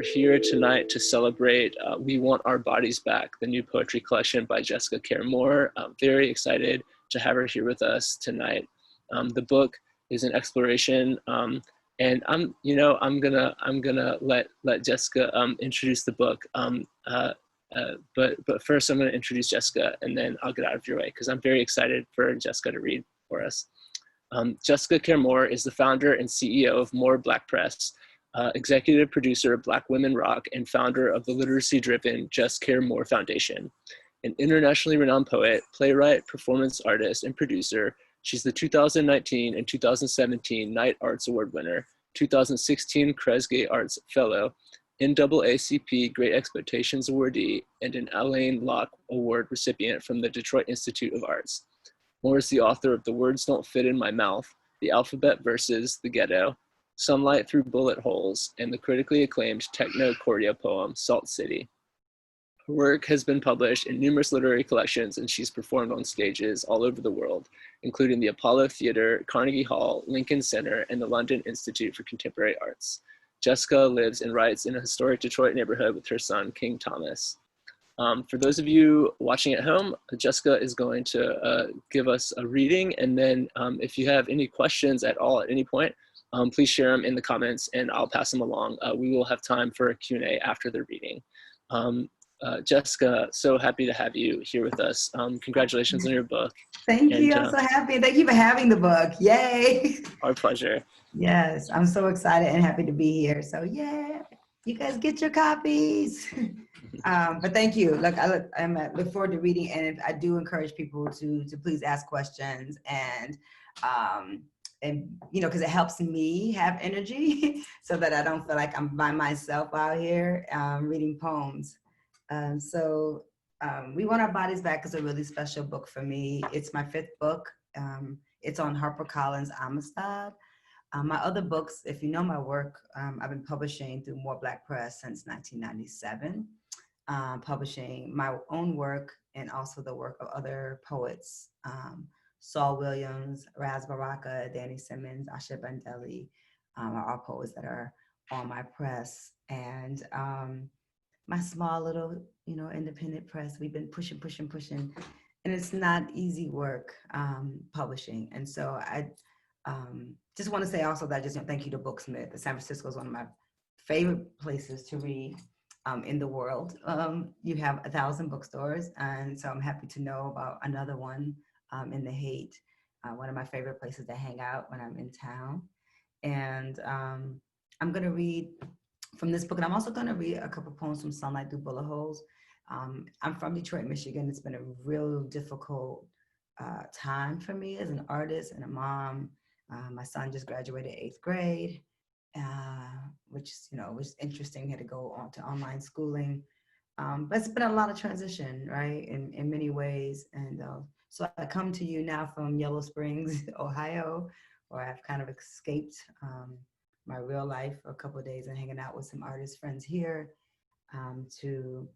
We're here tonight to celebrate We Want Our Bodies Back, the new poetry collection by Jessica Care Moore. I'm very excited to have her here with us tonight. The book is an exploration, and I'm gonna let Jessica introduce the book. But first I'm gonna introduce Jessica, and then I'll get out of your way because I'm very excited for Jessica to read for us. Jessica Care Moore is the founder and CEO of Moore Black Press, executive producer of Black Women Rock, and founder of the literacy-driven Just Care Moore Foundation. An internationally renowned poet, playwright, performance artist, and producer, she's the 2019 and 2017 Knight Arts Award winner, 2016 Kresge Arts Fellow, NAACP Great Expectations awardee, and an Alain Locke Award recipient from the Detroit Institute of Arts. Moore is the author of The Words Don't Fit in My Mouth, The Alphabet Versus the Ghetto, Sunlight Through Bullet Holes, and the critically acclaimed techno-choreo poem, Salt City. Her work has been published in numerous literary collections, and she's performed on stages all over the world, including the Apollo Theatre, Carnegie Hall, Lincoln Center, and the London Institute for Contemporary Arts. Jessica lives and writes in a historic Detroit neighborhood with her son, King Thomas. For those of you watching at home, Jessica is going to give us a reading, and then if you have any questions at all at any point, please share them in the comments and I'll pass them along. We will have time for a Q&A after the reading. Jessica, so happy to have you here with us. Congratulations on your book. Thank you, I'm so happy. Thank you for having the book, yay. Our pleasure. Yes, I'm so excited and happy to be here. So yeah, you guys get your copies. But thank you. Look, I look forward to reading, and I do encourage people to please ask questions, and you know, because it helps me have energy so that I don't feel like I'm by myself out here reading poems. We Want Our Bodies Back is a really special book for me. It's my 5th book. It's on HarperCollins Amistad. My other books, if you know my work, I've been publishing through Moore Black Press since 1997, publishing my own work and also the work of other poets, Saul Williams, Raz Baraka, Danny Simmons, Asha Bandeli, are all poets that are on my press. And my small little, you know, independent press, we've been pushing, and it's not easy work publishing. And so I just want to say also that I just thank you to Booksmith. San Francisco is one of my favorite places to read in the world. You have 1,000 bookstores, and so I'm happy to know about another one in the Haight, one of my favorite places to hang out when I'm in town. And I'm going to read from this book, and I'm also going to read a couple poems from Sunlight Through Bullet Holes. I'm from Detroit, Michigan. It's been a real difficult time for me as an artist and a mom. My son just graduated 8th grade, which, you know, was interesting. He had to go on to online schooling. But it's been a lot of transition, right, in many ways. And so I come to you now from Yellow Springs, Ohio, where I've kind of escaped my real life for a couple of days and hanging out with some artist friends here to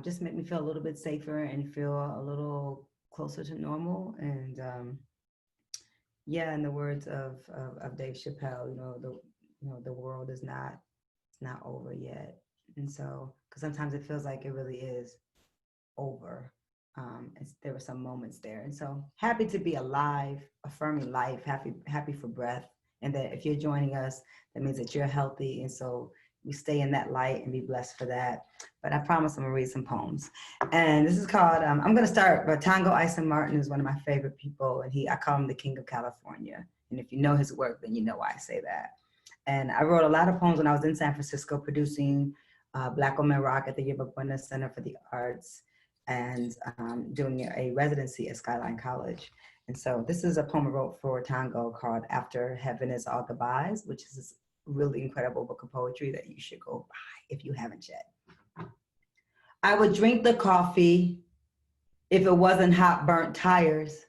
just make me feel a little bit safer and feel a little closer to normal. And yeah, in the words of Dave Chappelle, the world is not over yet. And so, because sometimes it feels like it really is over. There were some moments there. And so happy to be alive, affirming life, happy for breath. And that if you're joining us, that means that you're healthy. And so we stay in that light and be blessed for that. But I promise I'm gonna read some poems. And this is called, I'm gonna start, but Tango Ison Martin is one of my favorite people, and I call him the King of California. And if you know his work, then you know why I say that. And I wrote a lot of poems when I was in San Francisco producing Black Women Rock at the Yerba Buena Center for the Arts, and doing a residency at Skyline College. And so this is a poem I wrote for Tango called After Heaven Is All Goodbyes, which is this really incredible book of poetry that you should go buy if you haven't yet. I would drink the coffee if it wasn't hot, burnt tires.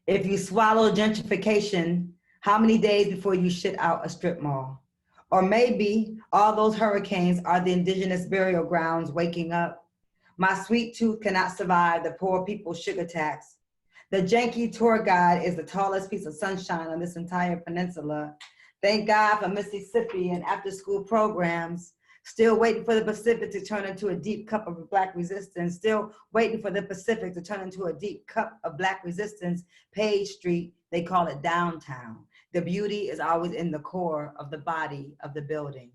If you swallow gentrification, how many days before you shit out a strip mall? Or maybe all those hurricanes are the indigenous burial grounds waking up. My sweet tooth cannot survive the poor people's sugar tax. The janky tour guide is the tallest piece of sunshine on this entire peninsula. Thank God for Mississippi and after-school programs. Still waiting for the Pacific to turn into a deep cup of Black resistance. Still waiting for the Pacific to turn into a deep cup of Black resistance. Page Street, they call it downtown. The beauty is always in the core of the body of the building.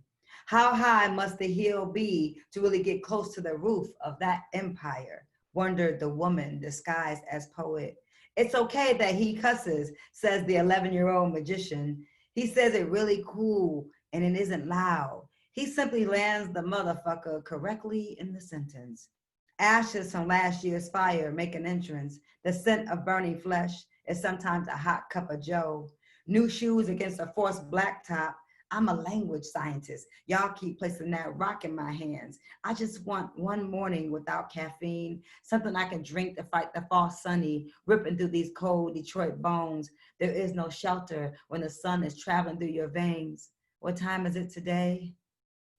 How high must the hill be to really get close to the roof of that empire? Wondered the woman disguised as poet. It's okay that he cusses, says the 11-year-old magician. He says it really cool and it isn't loud. He simply lands the motherfucker correctly in the sentence. Ashes from last year's fire make an entrance. The scent of burning flesh is sometimes a hot cup of joe. New shoes against a forced blacktop. I'm a language scientist. Y'all keep placing that rock in my hands. I just want one morning without caffeine, something I can drink to fight the fall sunny, ripping through these cold Detroit bones. There is no shelter when the sun is traveling through your veins. What time is it today?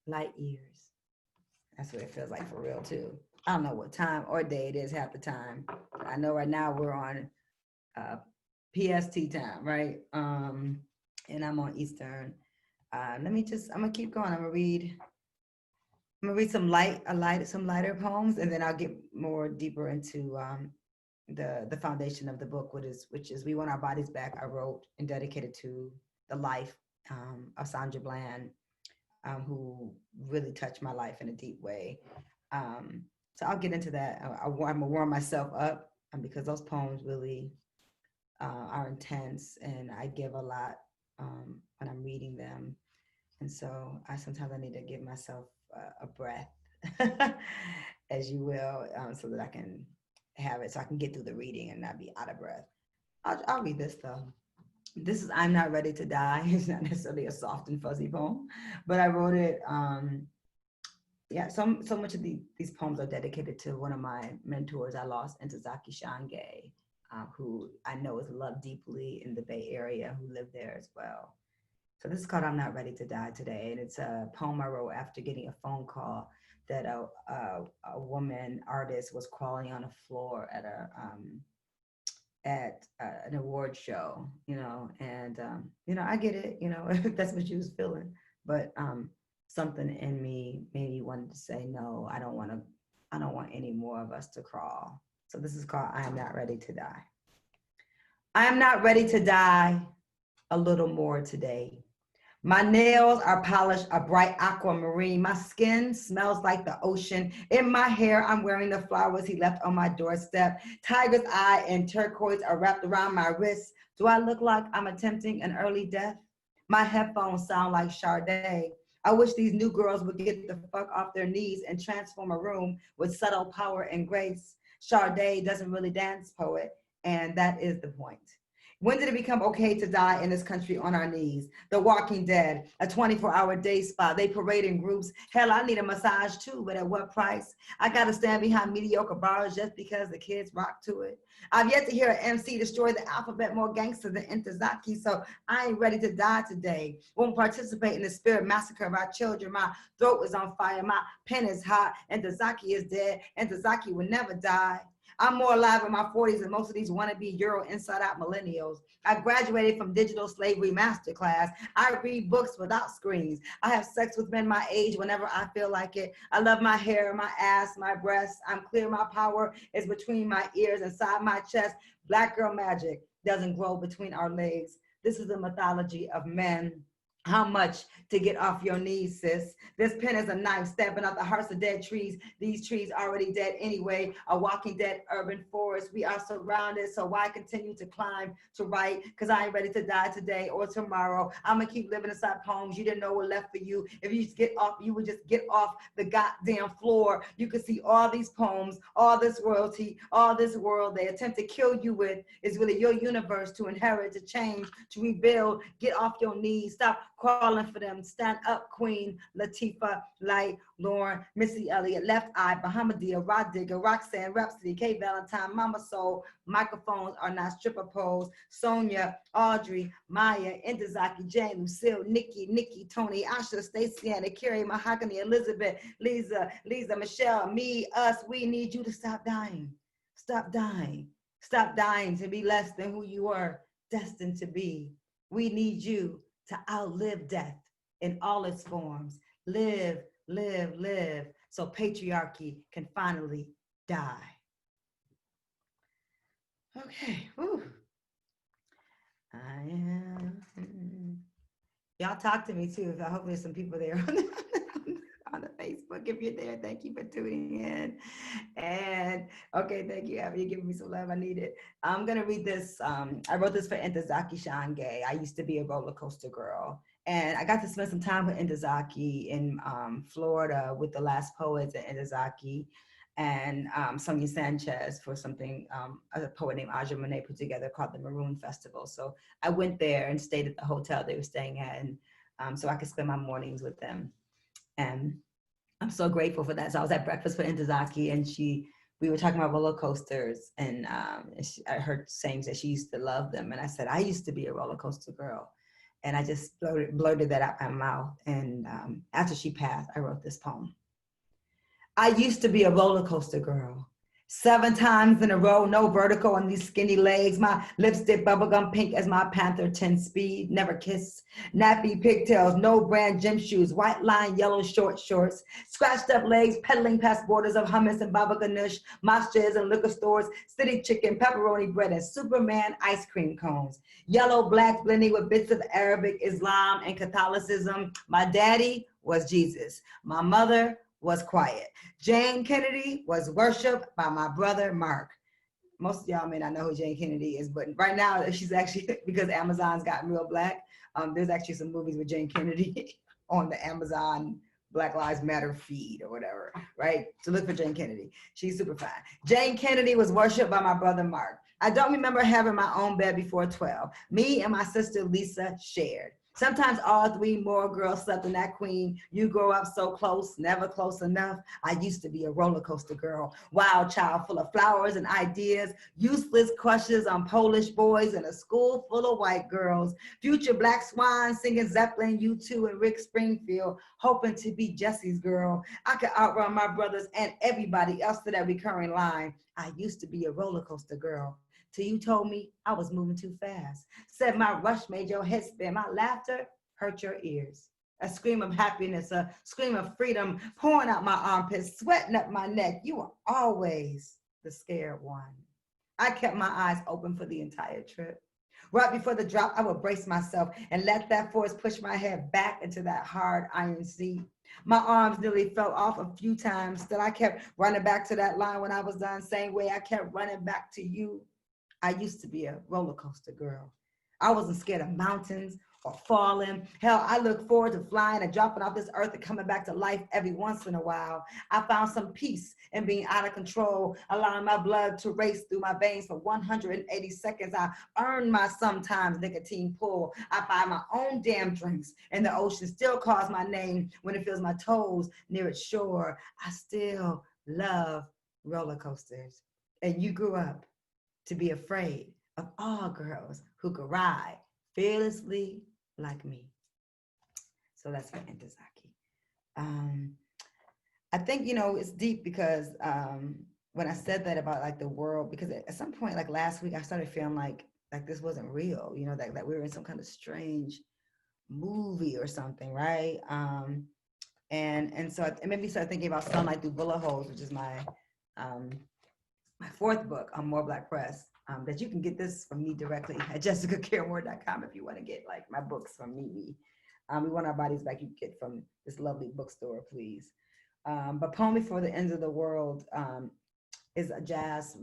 Light years. That's what it feels like for real too. I don't know what time or day it is half the time. I know right now we're on PST time, right? And I'm on Eastern. I'm gonna keep going. I'm gonna read some lighter poems, and then I'll get more deeper into the foundation of the book, which is We Want Our Bodies Back. I wrote and dedicated to the life of Sandra Bland, who really touched my life in a deep way. So I'll get into that. I'm gonna warm myself up because those poems really are intense, and I give a lot when I'm reading them. And so sometimes I need to give myself a breath, as you will, so that I can have it, so I can get through the reading and not be out of breath. I'll read this though. This is I'm Not Ready to Die. It's not necessarily a soft and fuzzy poem, but I wrote it. So much of these poems are dedicated to one of my mentors I lost, Ntozake Shange, who I know is loved deeply in the Bay Area, who lived there as well. So this is called I'm Not Ready to Die Today. And it's a poem I wrote after getting a phone call that a woman artist was crawling on a floor at an award show, and I get it, if that's what she was feeling, but something in me made me wanted to say, no, I don't want any more of us to crawl. So this is called I Am Not Ready to Die. I am not ready to die a little more today. My nails are polished a bright aquamarine. My skin smells like the ocean. In my hair, I'm wearing the flowers he left on my doorstep. Tiger's eye and turquoise are wrapped around my wrists. Do I look like I'm attempting an early death? My headphones sound like Sade. I wish these new girls would get the fuck off their knees and transform a room with subtle power and grace. Sade doesn't really dance, poet, and that is the point. When did it become okay to die in this country on our knees? The Walking Dead, a 24-hour day spa. They parade in groups. Hell, I need a massage too, but at what price? I gotta stand behind mediocre bars just because the kids rock to it. I've yet to hear an MC destroy the alphabet more gangster than Ntozake, so I ain't ready to die today. Won't participate in the spirit massacre of our children. My throat is on fire. My pen is hot. Ntozake is dead. Ntozake will never die. I'm more alive in my 40s than most of these wannabe Euro inside out millennials. I graduated from digital slavery masterclass. I read books without screens. I have sex with men my age whenever I feel like it. I love my hair, my ass, my breasts. I'm clear, my power is between my ears, inside my chest. Black girl magic doesn't grow between our legs. This is the mythology of men. How much to get off your knees, sis? This pen is a knife stabbing out the hearts of dead trees. These trees already dead anyway. A walking dead urban forest. We are surrounded, so why continue to climb, to write? Because I ain't ready to die today or tomorrow. I'm gonna keep living inside poems you didn't know were left for you. If you just get off, you would just get off the goddamn floor. You could see all these poems, all this royalty, all this world they attempt to kill you with is really your universe to inherit, to change, to rebuild. Get off your knees. Stop crawling for them. Stand up, Queen Latifah, Light, Lauren, Missy Elliott, Left Eye, Bahamadia, Rod Digger, Roxanne, Rhapsody, K Valentine, Mama Soul. Microphones are not stripper poles. Sonia, Audrey, Maya, Ntozake, Jane, Lucille, Nikki, Tony, Asha, Stacey, Anna, Carrie, Mahogany, Elizabeth, Lisa, Michelle, me, us. We need you to stop dying. Stop dying. Stop dying to be less than who you are destined to be. We need you to outlive death in all its forms. Live live, live, so patriarchy can finally die. Okay. Whew. I am. Y'all talk to me too. I hope there's some people there on the Facebook. If you're there, thank you for tuning in. And okay, thank you, Abby. You're giving me some love. I need it. I'm gonna read this. I wrote this for Intozaki Shange. I used to be a roller coaster girl. And I got to spend some time with Intozaki in Florida with the last poets at Intozaki and Sonia Sanchez for something a poet named Aja Monet put together called the Maroon Festival. So I went there and stayed at the hotel they were staying at, and so I could spend my mornings with them. And I'm so grateful for that. So I was at breakfast with Intozaki, and we were talking about roller coasters, and I heard saying that she used to love them, and I said I used to be a roller coaster girl, and I just blurted that out my mouth. And after she passed, I wrote this poem. I used to be a roller coaster girl. 7 times in a row, no vertical on these skinny legs. My lipstick bubblegum pink as my Panther 10 speed. Never kiss. Nappy pigtails, no brand gym shoes. White line, yellow short shorts. Scratched up legs, pedaling past borders of hummus and baba ganoush. Moshas and liquor stores. City chicken, pepperoni bread, and Superman ice cream cones. Yellow, black, blending with bits of Arabic, Islam, and Catholicism. My daddy was Jesus. My mother was quiet. Jane Kennedy was worshipped by my brother Mark. Most of y'all may not know who Jane Kennedy is, but right now she's actually, because Amazon's gotten real black, there's actually some movies with Jane Kennedy on the Amazon Black Lives Matter feed or whatever, right? So look for Jane Kennedy. She's super fine. Jane Kennedy was worshipped by my brother Mark. I don't remember having my own bed before 12. Me and my sister Lisa shared. Sometimes all 3 more girls slept in that queen. You grow up so close, never close enough. I used to be a roller coaster girl, wild child full of flowers and ideas, useless crushes on Polish boys in a school full of white girls, future black swans singing Zeppelin, U2, and Rick Springfield, hoping to be Jesse's girl. I could outrun my brothers and everybody else to that recurring line. I used to be a roller coaster girl. Till you told me I was moving too fast. Said my rush made your head spin. My laughter hurt your ears. A scream of happiness, a scream of freedom, pouring out my armpits, sweating up my neck. You were always the scared one. I kept my eyes open for the entire trip. Right before the drop, I would brace myself and let that force push my head back into that hard iron seat. My arms nearly fell off a few times. Still, I kept running back to that line when I was done. Same way I kept running back to you. I used to be a roller coaster girl. I wasn't scared of mountains or falling. Hell, I look forward to flying and dropping off this earth and coming back to life every once in a while. I found some peace in being out of control, allowing my blood to race through my veins for 180 seconds. I earned my sometimes nicotine pull. I buy my own damn drinks, and the ocean still calls my name when it feels my toes near its shore. I still love roller coasters. And you grew up to be afraid of all girls who could ride fearlessly like me. So that's for Intozaki. I think, it's deep because when I said that about like the world, because at some point, like last week, I started feeling like this wasn't real, that we were in some kind of strange movie or something, right? And so it made me start thinking about Sunlight Through Bullet Holes, which is my 4th book on More Black Press, that you can get this from me directly at jessicacaremore.com if you want to get like my books from me. We Want Our Bodies Back, you can get from this lovely bookstore, please. But Poem Before the End of the World is a jazz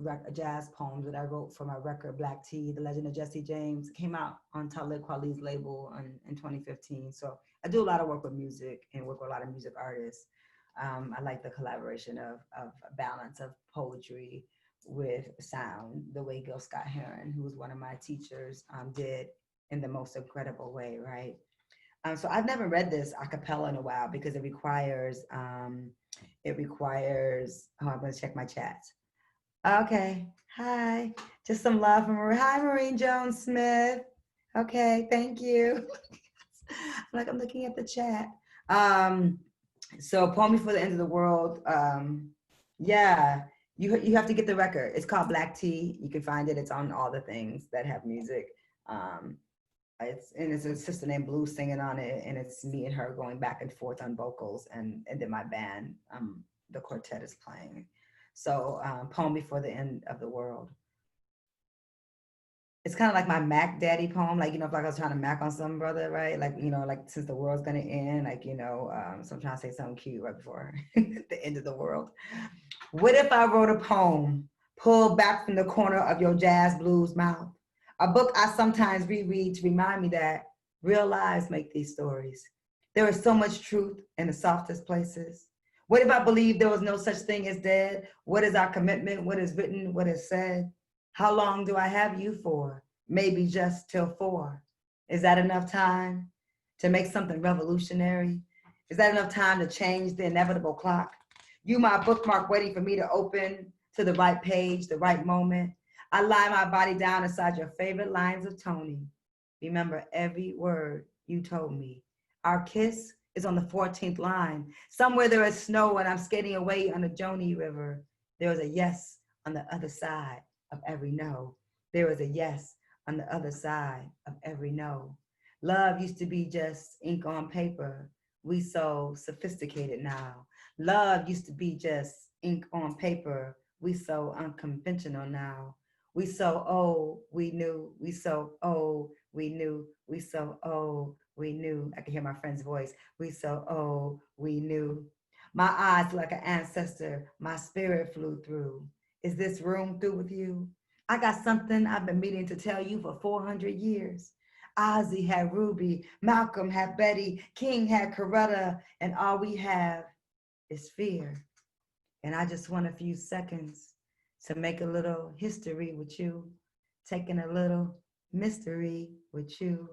poem that I wrote for my record, Black Tea, The Legend of Jesse James. It came out on Talib Kweli's label in 2015. So I do a lot of work with music and work with a lot of music artists. I like the collaboration of balance of poetry with sound, the way Gil Scott-Heron, who was one of my teachers, did in the most incredible way, right? So I've never read this a cappella in a while because it requires, I'm gonna check my chat. Okay, hi, just some love from Marie. Hi, Maureen Jones-Smith. Okay, thank you. I'm looking at the chat. So Poem Before the End of the World, yeah, you have to get the record. It's called Black Tea. You can find it. It's on all the things that have music. it's a sister named Blue singing on it, and it's me and her going back and forth on vocals, and then my band, the quartet is playing. So Poem Before the End of the World. It's kind of like my Mac Daddy poem, like, if like I was trying to Mac on some brother, right? Like, like since the world's gonna end, like, so I'm trying to say something cute right before the end of the world. What if I wrote a poem pulled back from the corner of your jazz blues mouth? A book I sometimes reread to remind me that real lives make these stories. There is so much truth in the softest places. What if I believed there was no such thing as dead? What is our commitment? What is written? What is said? How long do I have you for? Maybe just till 4. Is that enough time to make something revolutionary? Is that enough time to change the inevitable clock? You, my bookmark, waiting for me to open to the right page, the right moment. I lie my body down inside your favorite lines of Tony. Remember every word you told me. Our kiss is on the 14th line. Somewhere there is snow and I'm skating away on the Joni River. There is a yes on the other side of every no. There is a yes on the other side of every no. Love used to be just ink on paper. We so sophisticated now. Love used to be just ink on paper. We so unconventional now. We so old, we knew. We so old, we knew. We so old, we knew. I can hear my friend's voice. We so old, we knew. My eyes like an ancestor, my spirit flew through. Is this room through with you? I got something I've been meaning to tell you for 400 years. Ozzy had Ruby, Malcolm had Betty, King had Coretta, and all we have is fear. And I just want a few seconds to make a little history with you, taking a little mystery with you.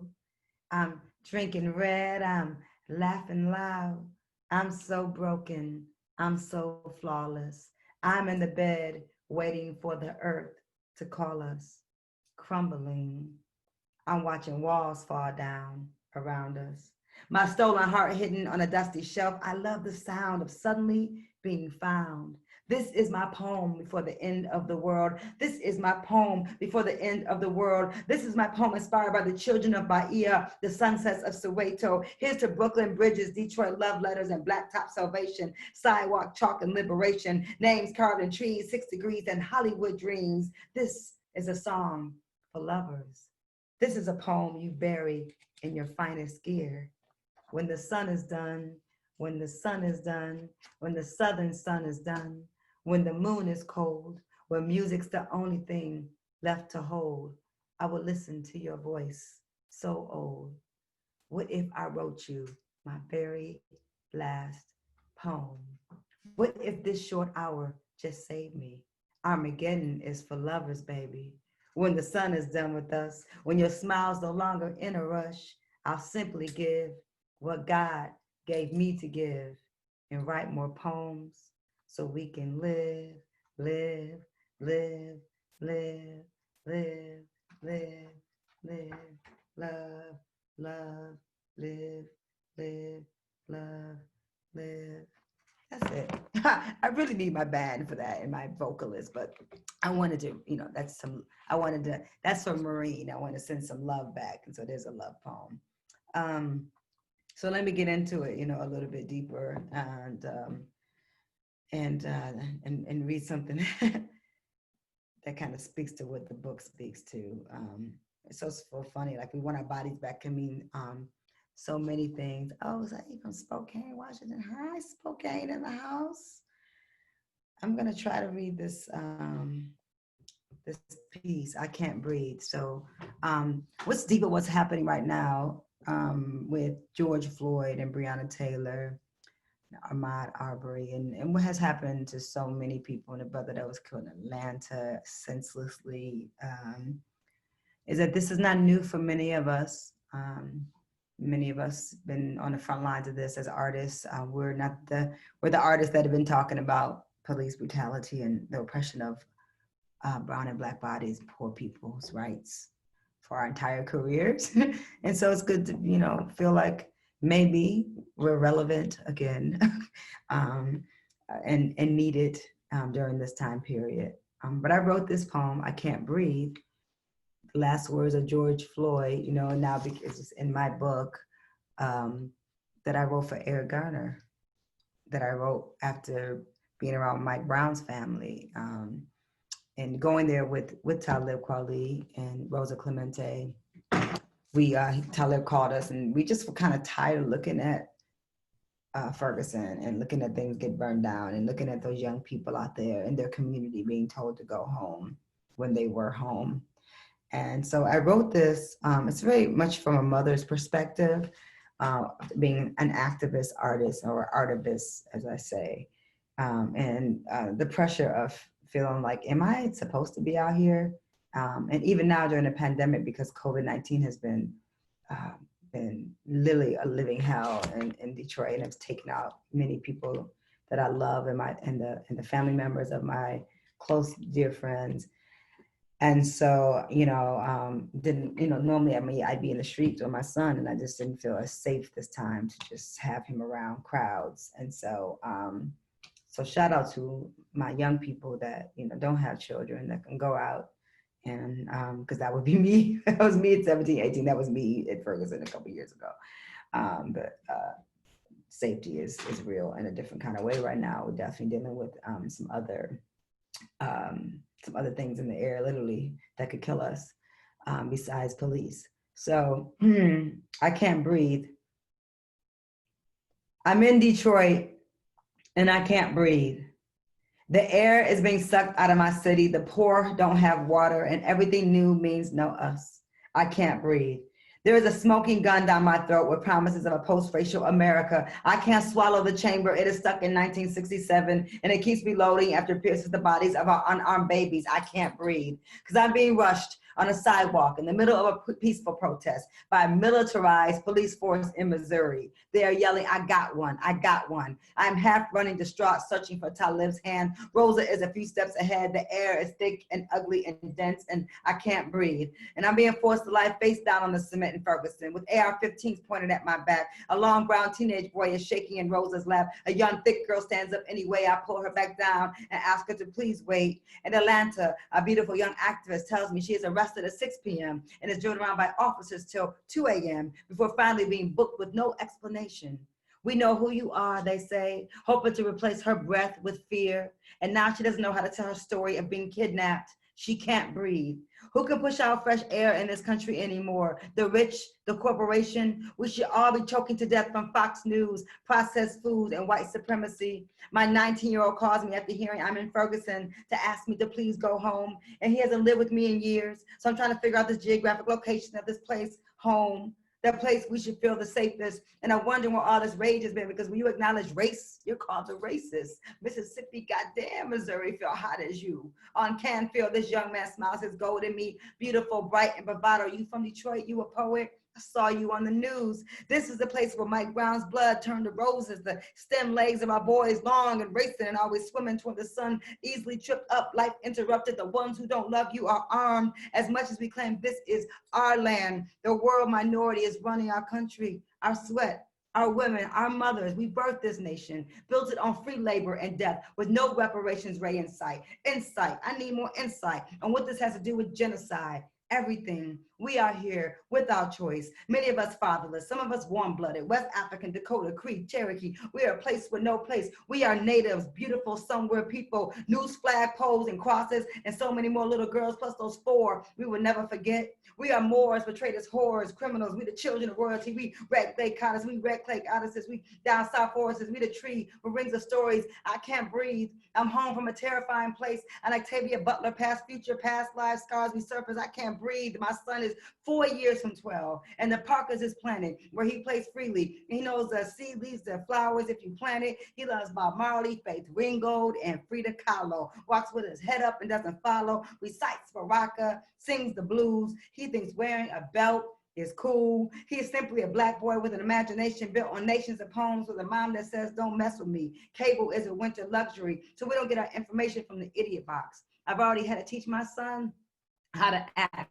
I'm drinking red, I'm laughing loud. I'm so broken, I'm so flawless. I'm in the bed waiting for the earth to call us, crumbling. I'm watching walls fall down around us. My stolen heart hidden on a dusty shelf. I love the sound of suddenly being found. This is my poem before the end of the world. This is my poem before the end of the world. This is my poem inspired by the children of Bahia, the sunsets of Soweto. Here's to Brooklyn bridges, Detroit love letters, and blacktop salvation, sidewalk chalk and liberation, names carved in trees, 6 degrees, and Hollywood dreams. This is a song for lovers. This is a poem you bury in your finest gear. When the sun is done, when the sun is done, when the southern sun is done, when the moon is cold, when music's the only thing left to hold, I will listen to your voice, so old. What if I wrote you my very last poem? What if this short hour just saved me? Armageddon is for lovers, baby. When the sun is done with us, when your smile's no longer in a rush, I'll simply give what God gave me to give and write more poems so we can live, live, live, live, live, live, live, love, love, live, live, love, live. That's it. I really need my band for that and my vocalist, but I wanted to, that's from Maureen. I want to send some love back. And so there's a love poem. So let me get into it, a little bit deeper and read something that kind of speaks to what the book speaks to. It's so funny. Like we want our bodies back can mean so many things. Oh, is that even Spokane, Washington? Hi, Spokane in the house. I'm gonna try to read this this piece. I Can't Breathe. So, what's deeper? What's happening right now with George Floyd and Breonna Taylor, Ahmaud Arbery, and what has happened to so many people, and a brother that was killed in Atlanta senselessly, is that this is not new for many of us. Many of us been on the front lines of this as artists. We're the artists that have been talking about police brutality and the oppression of brown and black bodies, poor people's rights for our entire careers. And so it's good to, feel like maybe we're relevant again and needed during this time period. But I wrote this poem, I Can't Breathe, the last words of George Floyd, you know, now because it's in my book that I wrote for Eric Garner, that I wrote after being around Mike Brown's family, and going there with Talib Kweli and Rosa Clemente. Talib called us, and we just were kind of tired of looking at Ferguson and looking at things get burned down and looking at those young people out there in their community being told to go home when they were home. And so I wrote this. It's very much from a mother's perspective, being an activist artist, or artivist, as I say, and the pressure of feeling like, am I supposed to be out here? And even now during the pandemic, because COVID-19 has been literally a living hell in Detroit, and it's taken out many people that I love, and the family members of my close dear friends. And so, normally I'd be in the streets with my son, and I just didn't feel as safe this time to just have him around crowds. And so, so shout out to my young people that, don't have children, that can go out, and because that would be me. That was me at 17, 18. That was me at Ferguson a couple years ago. But safety is real in a different kind of way right now. We're definitely dealing with some other things in the air, literally, that could kill us, besides police. So I can't breathe. I'm in Detroit and I can't breathe. The air is being sucked out of my city. The poor don't have water, and everything new means no us. I can't breathe. There is a smoking gun down my throat with promises of a post-racial America. I can't swallow the chamber. It is stuck in 1967, and it keeps reloading after it pierces the bodies of our unarmed babies. I can't breathe because I'm being rushed on a sidewalk in the middle of a peaceful protest by a militarized police force in Missouri. They are yelling, I got one, I got one. I'm half running distraught, searching for Talib's hand. Rosa is a few steps ahead. The air is thick and ugly and dense, and I can't breathe. And I'm being forced to lie face down on the cement in Ferguson with AR-15s pointed at my back. A long brown teenage boy is shaking in Rosa's lap. A young thick girl stands up anyway. I pull her back down and ask her to please wait. In Atlanta, a beautiful young activist tells me she is arrested at 6 p.m. and is driven around by officers till 2 a.m. before finally being booked with no explanation. We know who you are, they say, hoping to replace her breath with fear. And now she doesn't know how to tell her story of being kidnapped. She can't breathe. Who can push out fresh air in this country anymore? The rich, the corporation. We should all be choking to death from Fox News, processed food, and white supremacy. My 19-year-old calls me after hearing I'm in Ferguson to ask me to please go home. And he hasn't lived with me in years. So I'm trying to figure out the geographic location of this place, home. That place we should feel the safest. And I'm wondering where all this rage has been, because when you acknowledge race, you're called a racist. Mississippi, goddamn, Missouri feel hot as you. On Canfield, this young man smiles his golden meat, beautiful, bright, and bravado. You from Detroit, you a poet? I saw you on the news. This is the place where Mike Brown's blood turned to roses. The stem legs of our boys long and racing and always swimming toward the sun, easily tripped up, life interrupted. The ones who don't love you are armed. As much as we claim this is our land, the world minority is running our country. Our sweat, our women, our mothers, we birthed this nation, built it on free labor and death with no reparations ray in sight. Insight, I need more insight on what this has to do with genocide. Everything. We are here without choice. Many of us fatherless, some of us warm-blooded, West African, Dakota, Creek, Cherokee. We are a place with no place. We are natives, beautiful somewhere people, news flag poles and crosses, and so many more little girls, plus those 4 we will never forget. We are Moors, betrayed as whores, criminals. We the children of royalty. We red clay cotters. We red clay goddesses. We down south forests. We the tree with rings of stories. I can't breathe. I'm home from a terrifying place. And Octavia Butler, past future, past lives, scars we surface. I can't breathe. My son is 4 years from 12. And the park is his planet where he plays freely. He knows the seed leaves the flowers if you plant it. He loves Bob Marley, Faith Ringgold, and Frida Kahlo. Walks with his head up and doesn't follow. Recites Baraka, sings the blues. He thinks wearing a belt is cool. He is simply a black boy with an imagination built on nations of poems with a mom that says, don't mess with me. Cable is a winter luxury, so we don't get our information from the idiot box. I've already had to teach my son how to act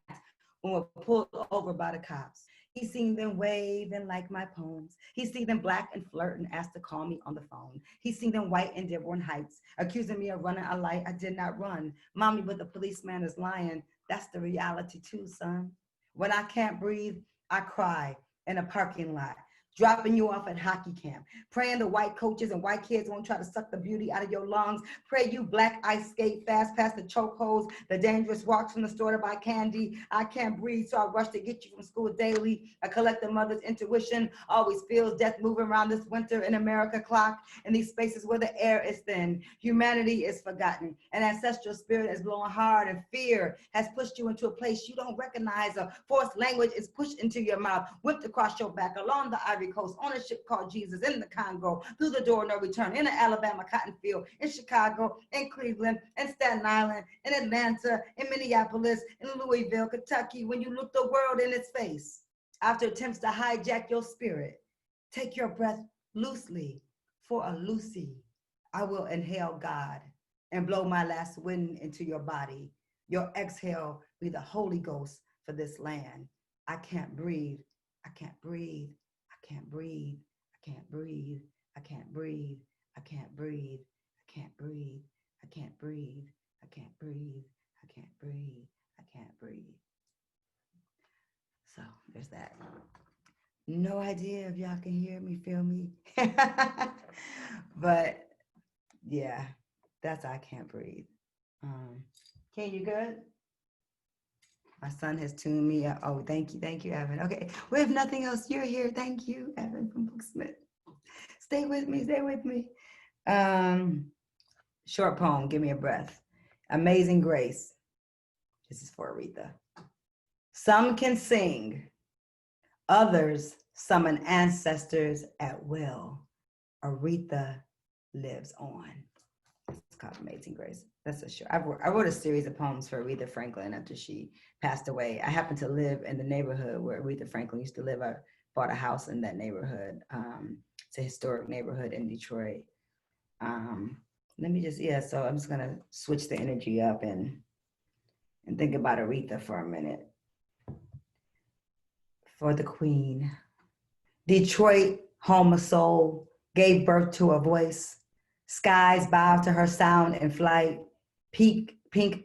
when we're pulled over by the cops. He's seen them wave and like my poems. He's seen them black and flirt and asked to call me on the phone. He's seen them white in Dearborn Heights, accusing me of running a light I did not run. Mommy, but the policeman is lying. That's the reality too, son. When I can't breathe, I cry in a parking lot, dropping you off at hockey camp, praying the white coaches and white kids won't try to suck the beauty out of your lungs. Pray you black ice skate fast past the chokeholds, the dangerous walks from the store to buy candy. I can't breathe, so I rush to get you from school daily. I collect the mother's intuition, always feels death moving around this winter in America clock, in these spaces where the air is thin. Humanity is forgotten, and ancestral spirit is blowing hard, and fear has pushed you into a place you don't recognize. A forced language is pushed into your mouth, whipped across your back, along the Ivory Coast, on a ship called Jesus, in the Congo, through the door, no return, in the Alabama cotton field, in Chicago, in Cleveland, in Staten Island, in Atlanta, in Minneapolis, in Louisville, Kentucky. When you look the world in its face, after attempts to hijack your spirit, take your breath loosely for a Lucy. I will inhale God and blow my last wind into your body. Your exhale be the Holy Ghost for this land. I can't breathe. I can't breathe. I can't breathe. I can't breathe. I can't breathe. I can't breathe. I can't breathe. I can't breathe. I can't breathe. I can't breathe. I can't breathe. So there's that. No idea if y'all can hear me, feel me. But yeah, that's I can't breathe. Can you good? My son has tuned me up. Oh, thank you, Evan. Okay, we have nothing else. You're here. Thank you, Evan from Booksmith. Stay with me, stay with me. Short poem, Give Me a Breath. Amazing Grace. This is for Aretha. Some can sing, others summon ancestors at will. Aretha lives on. It's called Amazing Grace. That's a short. I wrote a series of poems for Aretha Franklin after she passed away. I happened to live in the neighborhood where Aretha Franklin used to live. I bought a house in that neighborhood. It's a historic neighborhood in Detroit. Let me just, so I'm just gonna switch the energy up and think about Aretha for a minute. For the Queen. Detroit, home of soul, gave birth to a voice. Skies bow to her sound and flight. Pink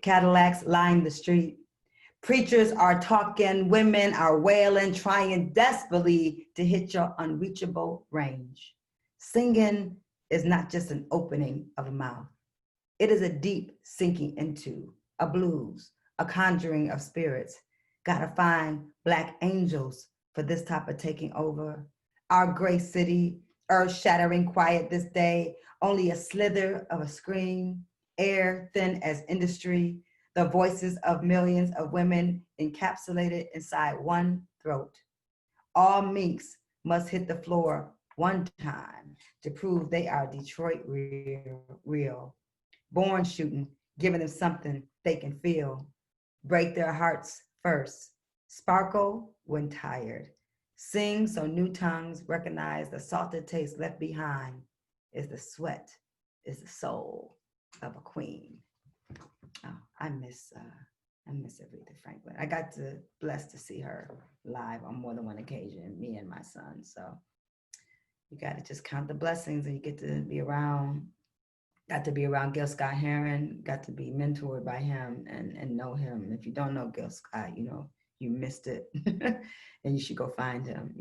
Cadillacs line the street. Preachers are talking, women are wailing, trying desperately to hit your unreachable range. Singing is not just an opening of a mouth. It is a deep sinking into, a blues, a conjuring of spirits. Gotta find Black angels for this type of taking over. Our great city, earth-shattering quiet this day, only a slither of a scream, air thin as industry, the voices of millions of women encapsulated inside one throat. All minks must hit the floor one time to prove they are Detroit real. Born shooting, giving them something they can feel. Break their hearts first. Sparkle when tired. Sing so new tongues recognize the salted taste left behind is the sweat, is the soul of a queen. Oh, I miss Aretha Franklin. I got blessed to see her live on more than one occasion, me and my son. So you got to just count the blessings, and you get to be around. Got to be around Gil Scott-Heron. Got to be mentored by him and know him. If you don't know Gil Scott, you missed it, and you should go find him.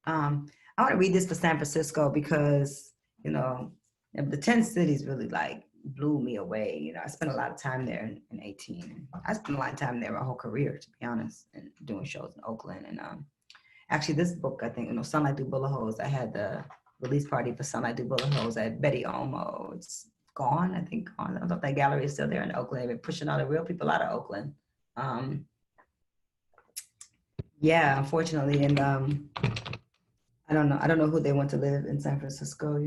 I want to read this for San Francisco because the 10 cities really blew me away. I spent a lot of time there in 18. I spent a lot of time there my whole career, to be honest, and doing shows in Oakland. And actually, this book, I think, Sunlight Through Bullet Holes, I had the release party for Sunlight Through Bullet Holes at Betty Olmo. It's gone, I think. I don't know if that gallery is still there in Oakland. They've been pushing all the real people out of Oakland. Yeah, unfortunately, and I don't know who they want to live in San Francisco.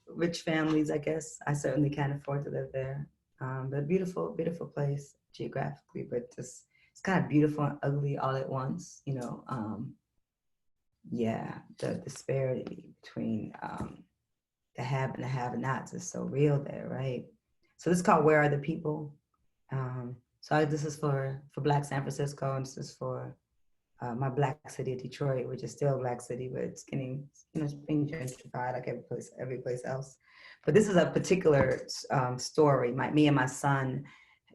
Rich families, I guess. I certainly can't afford to live there. But beautiful, beautiful place geographically, but just it's kind of beautiful and ugly all at once. The disparity between the have and the have-nots is so real there, right? So this is called Where Are the People? So this is for Black San Francisco, and this is for my Black city of Detroit, which is still a Black city, but it's getting, it's being gentrified like every place else. But this is a particular story. Me and my son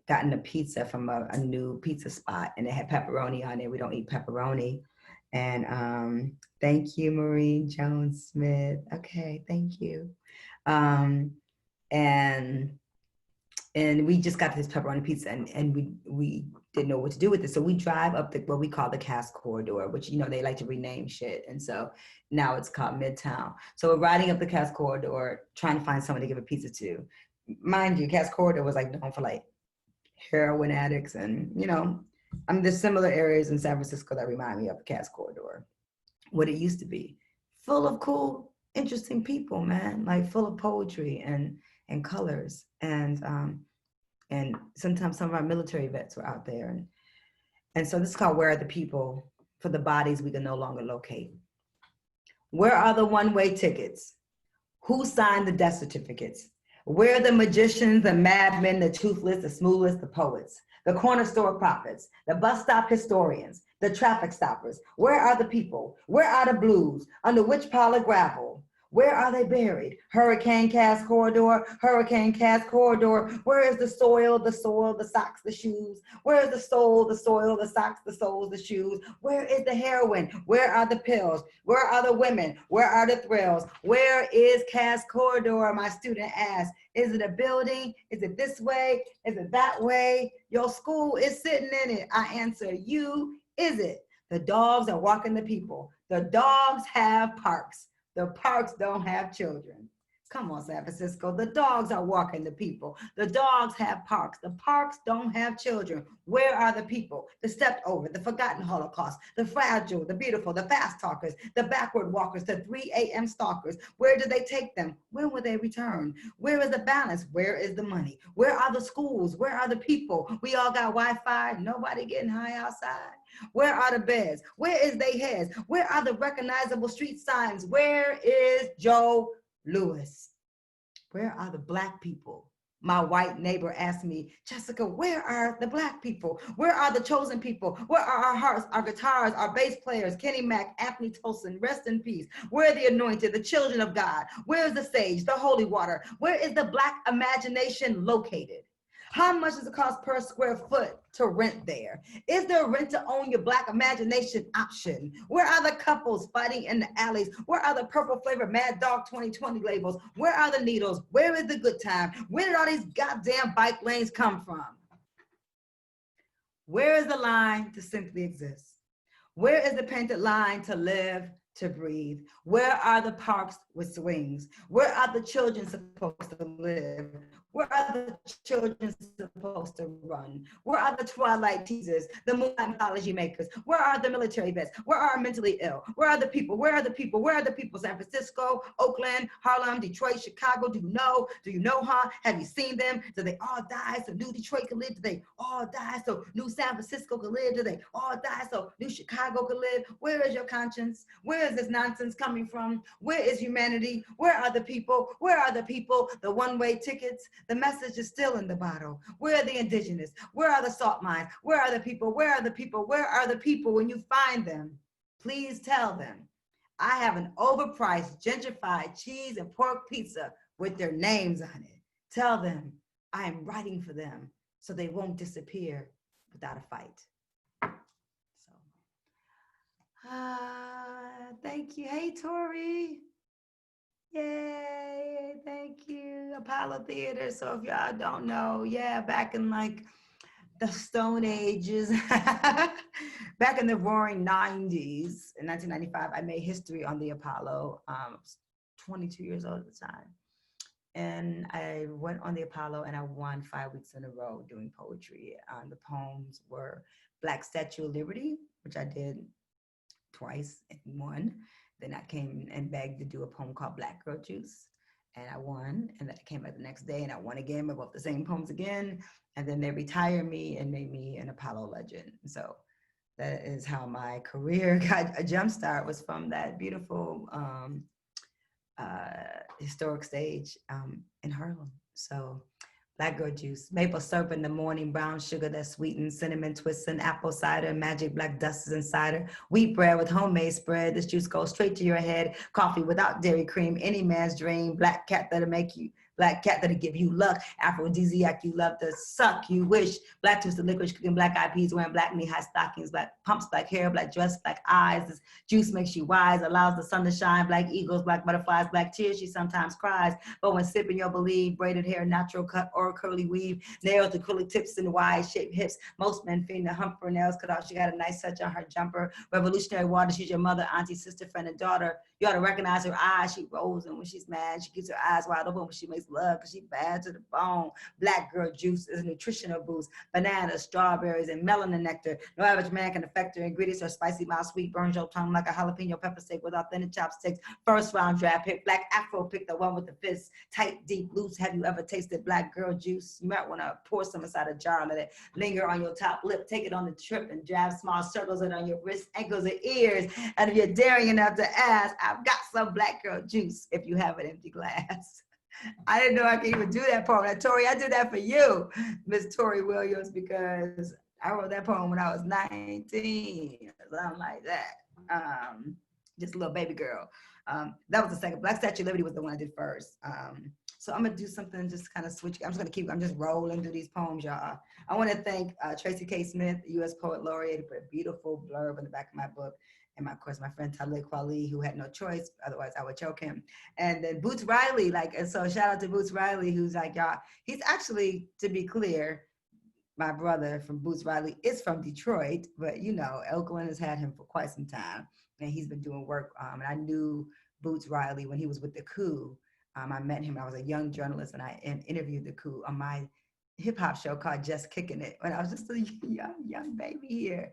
gotten a pizza from a new pizza spot, and it had pepperoni on it. We don't eat pepperoni. And thank you, Maureen Jones Smith. Okay, thank you. Um, and we just got this pepperoni pizza, and we didn't know what to do with it. So we drive up what we call the Cass Corridor, which, you know, they like to rename shit. And so now it's called Midtown. So we're riding up the Cass Corridor, trying to find someone to give a pizza to. Mind you, Cass Corridor was like known for like heroin addicts, and, you know, I mean, there's similar areas in San Francisco that remind me of the Cass Corridor, what it used to be, full of cool, interesting people, man, like full of poetry and colors. And sometimes some of our military vets were out there. And so this is called Where Are the People for the Bodies We Can No Longer Locate. Where are the one-way tickets? Who signed the death certificates? Where are the magicians, the madmen, the toothless, the smoothless, the poets, the corner store prophets, the bus stop historians, the traffic stoppers? Where are the people? Where are the blues? Under which pile of gravel? Where are they buried? Hurricane Cass Corridor, Hurricane Cass Corridor. Where is the soil, the socks, the shoes? Where is the soul, the soil, the socks, the soles, the shoes? Where is the heroin? Where are the pills? Where are the women? Where are the thrills? Where is Cass Corridor? My student asked. Is it a building? Is it this way? Is it that way? Your school is sitting in it. I answer, you, is it? The dogs are walking the people. The dogs have parks. The parks don't have children. Come on, San Francisco. The dogs are walking the people. The dogs have parks. The parks don't have children. Where are the people? The stepped over, the forgotten Holocaust, the fragile, the beautiful, the fast talkers, the backward walkers, the 3 a.m. stalkers. Where did they take them? When will they return? Where is the balance? Where is the money? Where are the schools? Where are the people? We all got Wi-Fi. Nobody getting high outside. Where are the beds? Where is they heads? Where are the recognizable street signs? Where is Joe Louis? Where are the Black people? My white neighbor asked me, Jessica, where are the Black people? Where are the chosen people? Where are our hearts, our guitars, our bass players, Kenny Mack, Anthony Tolson, rest in peace? Where are the anointed, the children of God? Where is the sage, the holy water? Where is the Black imagination located? How much does it cost per square foot to rent there? Is there a rent to own your Black imagination option? Where are the couples fighting in the alleys? Where are the purple flavored Mad Dog 2020 labels? Where are the needles? Where is the good time? Where did all these goddamn bike lanes come from? Where is the line to simply exist? Where is the painted line to live, to breathe? Where are the parks with swings? Where are the children supposed to live? Where are the children supposed to run? Where are the twilight teasers, the moonlight mythology makers? Where are the military vets? Where are mentally ill? Where are the people? Where are the people? Where are the people? San Francisco, Oakland, Harlem, Detroit, Chicago. Do you know? Do you know, huh? Have you seen them? Do they all die so new Detroit can live? Do they all die so new San Francisco can live? Do they all die so new Chicago can live? Where is your conscience? Where is this nonsense coming from? Where is humanity? Where are the people? Where are the people? The one-way tickets? The message is still in the bottle. Where are the indigenous? Where are the salt mines? Where are the people? Where are the people? Where are the people? When you find them, please tell them I have an overpriced gentrified cheese and pork pizza with their names on it. Tell them I am writing for them so they won't disappear without a fight. So, thank you. Hey, Tori. Yay, thank you. Apollo Theater. So if y'all don't know, yeah, back in like the Stone Ages, back in the roaring 90s, in 1995, I made history on the Apollo. I was 22 years old at the time. And I went on the Apollo and I won 5 weeks in a row doing poetry. The poems were Black Statue of Liberty, which I did twice and won. Then I came and begged to do a poem called Black Girl Juice, and I won. And then I came back the next day and I won again. I wrote the same poems again. And then they retired me and made me an Apollo legend. So that is how my career got a jump start, was from that beautiful historic stage in Harlem. So Black Girl Juice, maple syrup in the morning, brown sugar that sweetens, cinnamon twists and apple cider, magic black dust is inside. Wheat bread with homemade spread. This juice goes straight to your head. Coffee without dairy cream, any man's dream. Black cat that'll make you Black cat that'll give you luck. Aphrodisiac you love to suck. You wish. Black twisted licorice cooking black eyed peas, wearing black knee high stockings, black pumps, black hair, black dress, black eyes. This juice makes you wise, allows the sun to shine. Black eagles, black butterflies, black tears. She sometimes cries, but when sipping you'll believe. Braided hair, natural cut or curly weave, nails to acrylic tips and wide shaped hips. Most men fiend the hump her nails cut out. She got a nice touch on her jumper. Revolutionary water. She's your mother, auntie, sister, friend, and daughter. You ought to recognize her eyes. She rolls, and when she's mad, she keeps her eyes wide open when she makes love, because she bad to the bone. Black girl juice is a nutritional boost. Bananas, strawberries, and melanin nectar. No average man can affect her. Ingredients are spicy, mild, sweet, burns your tongue like a jalapeno pepper steak with authentic chopsticks. First round draft pick. Black Afro pick, the one with the fist. Tight, deep, loose. Have you ever tasted black girl juice? You might want to pour some inside a jar. Let it linger on your top lip. Take it on the trip and drive small circles on your wrists, ankles, and ears. And if you're daring enough to ask, I've got some black girl juice if you have an empty glass. I didn't know I could even do that poem. Now, Tori, I did that for you, Miss Tori Williams, because I wrote that poem when I was 19, something like that. Just a little baby girl. That was the second. Black Statue of Liberty was the one I did first. So I'm gonna do something, just kind of switch. I'm just rolling through these poems, y'all. I want to thank Tracy K. Smith, U.S. Poet Laureate, who put a beautiful blurb in the back of my book. And of course, my friend Talib Kweli, who had no choice, otherwise I would choke him. And then Boots Riley, and so shout out to Boots Riley, who's like, y'all, he's actually, to be clear, my brother from Boots Riley is from Detroit, but Oakland has had him for quite some time, and he's been doing work. And I knew Boots Riley when he was with The Coup. I met him. I was a young journalist, and I interviewed The Coup on my hip hop show called Just Kicking It when I was just a young baby here.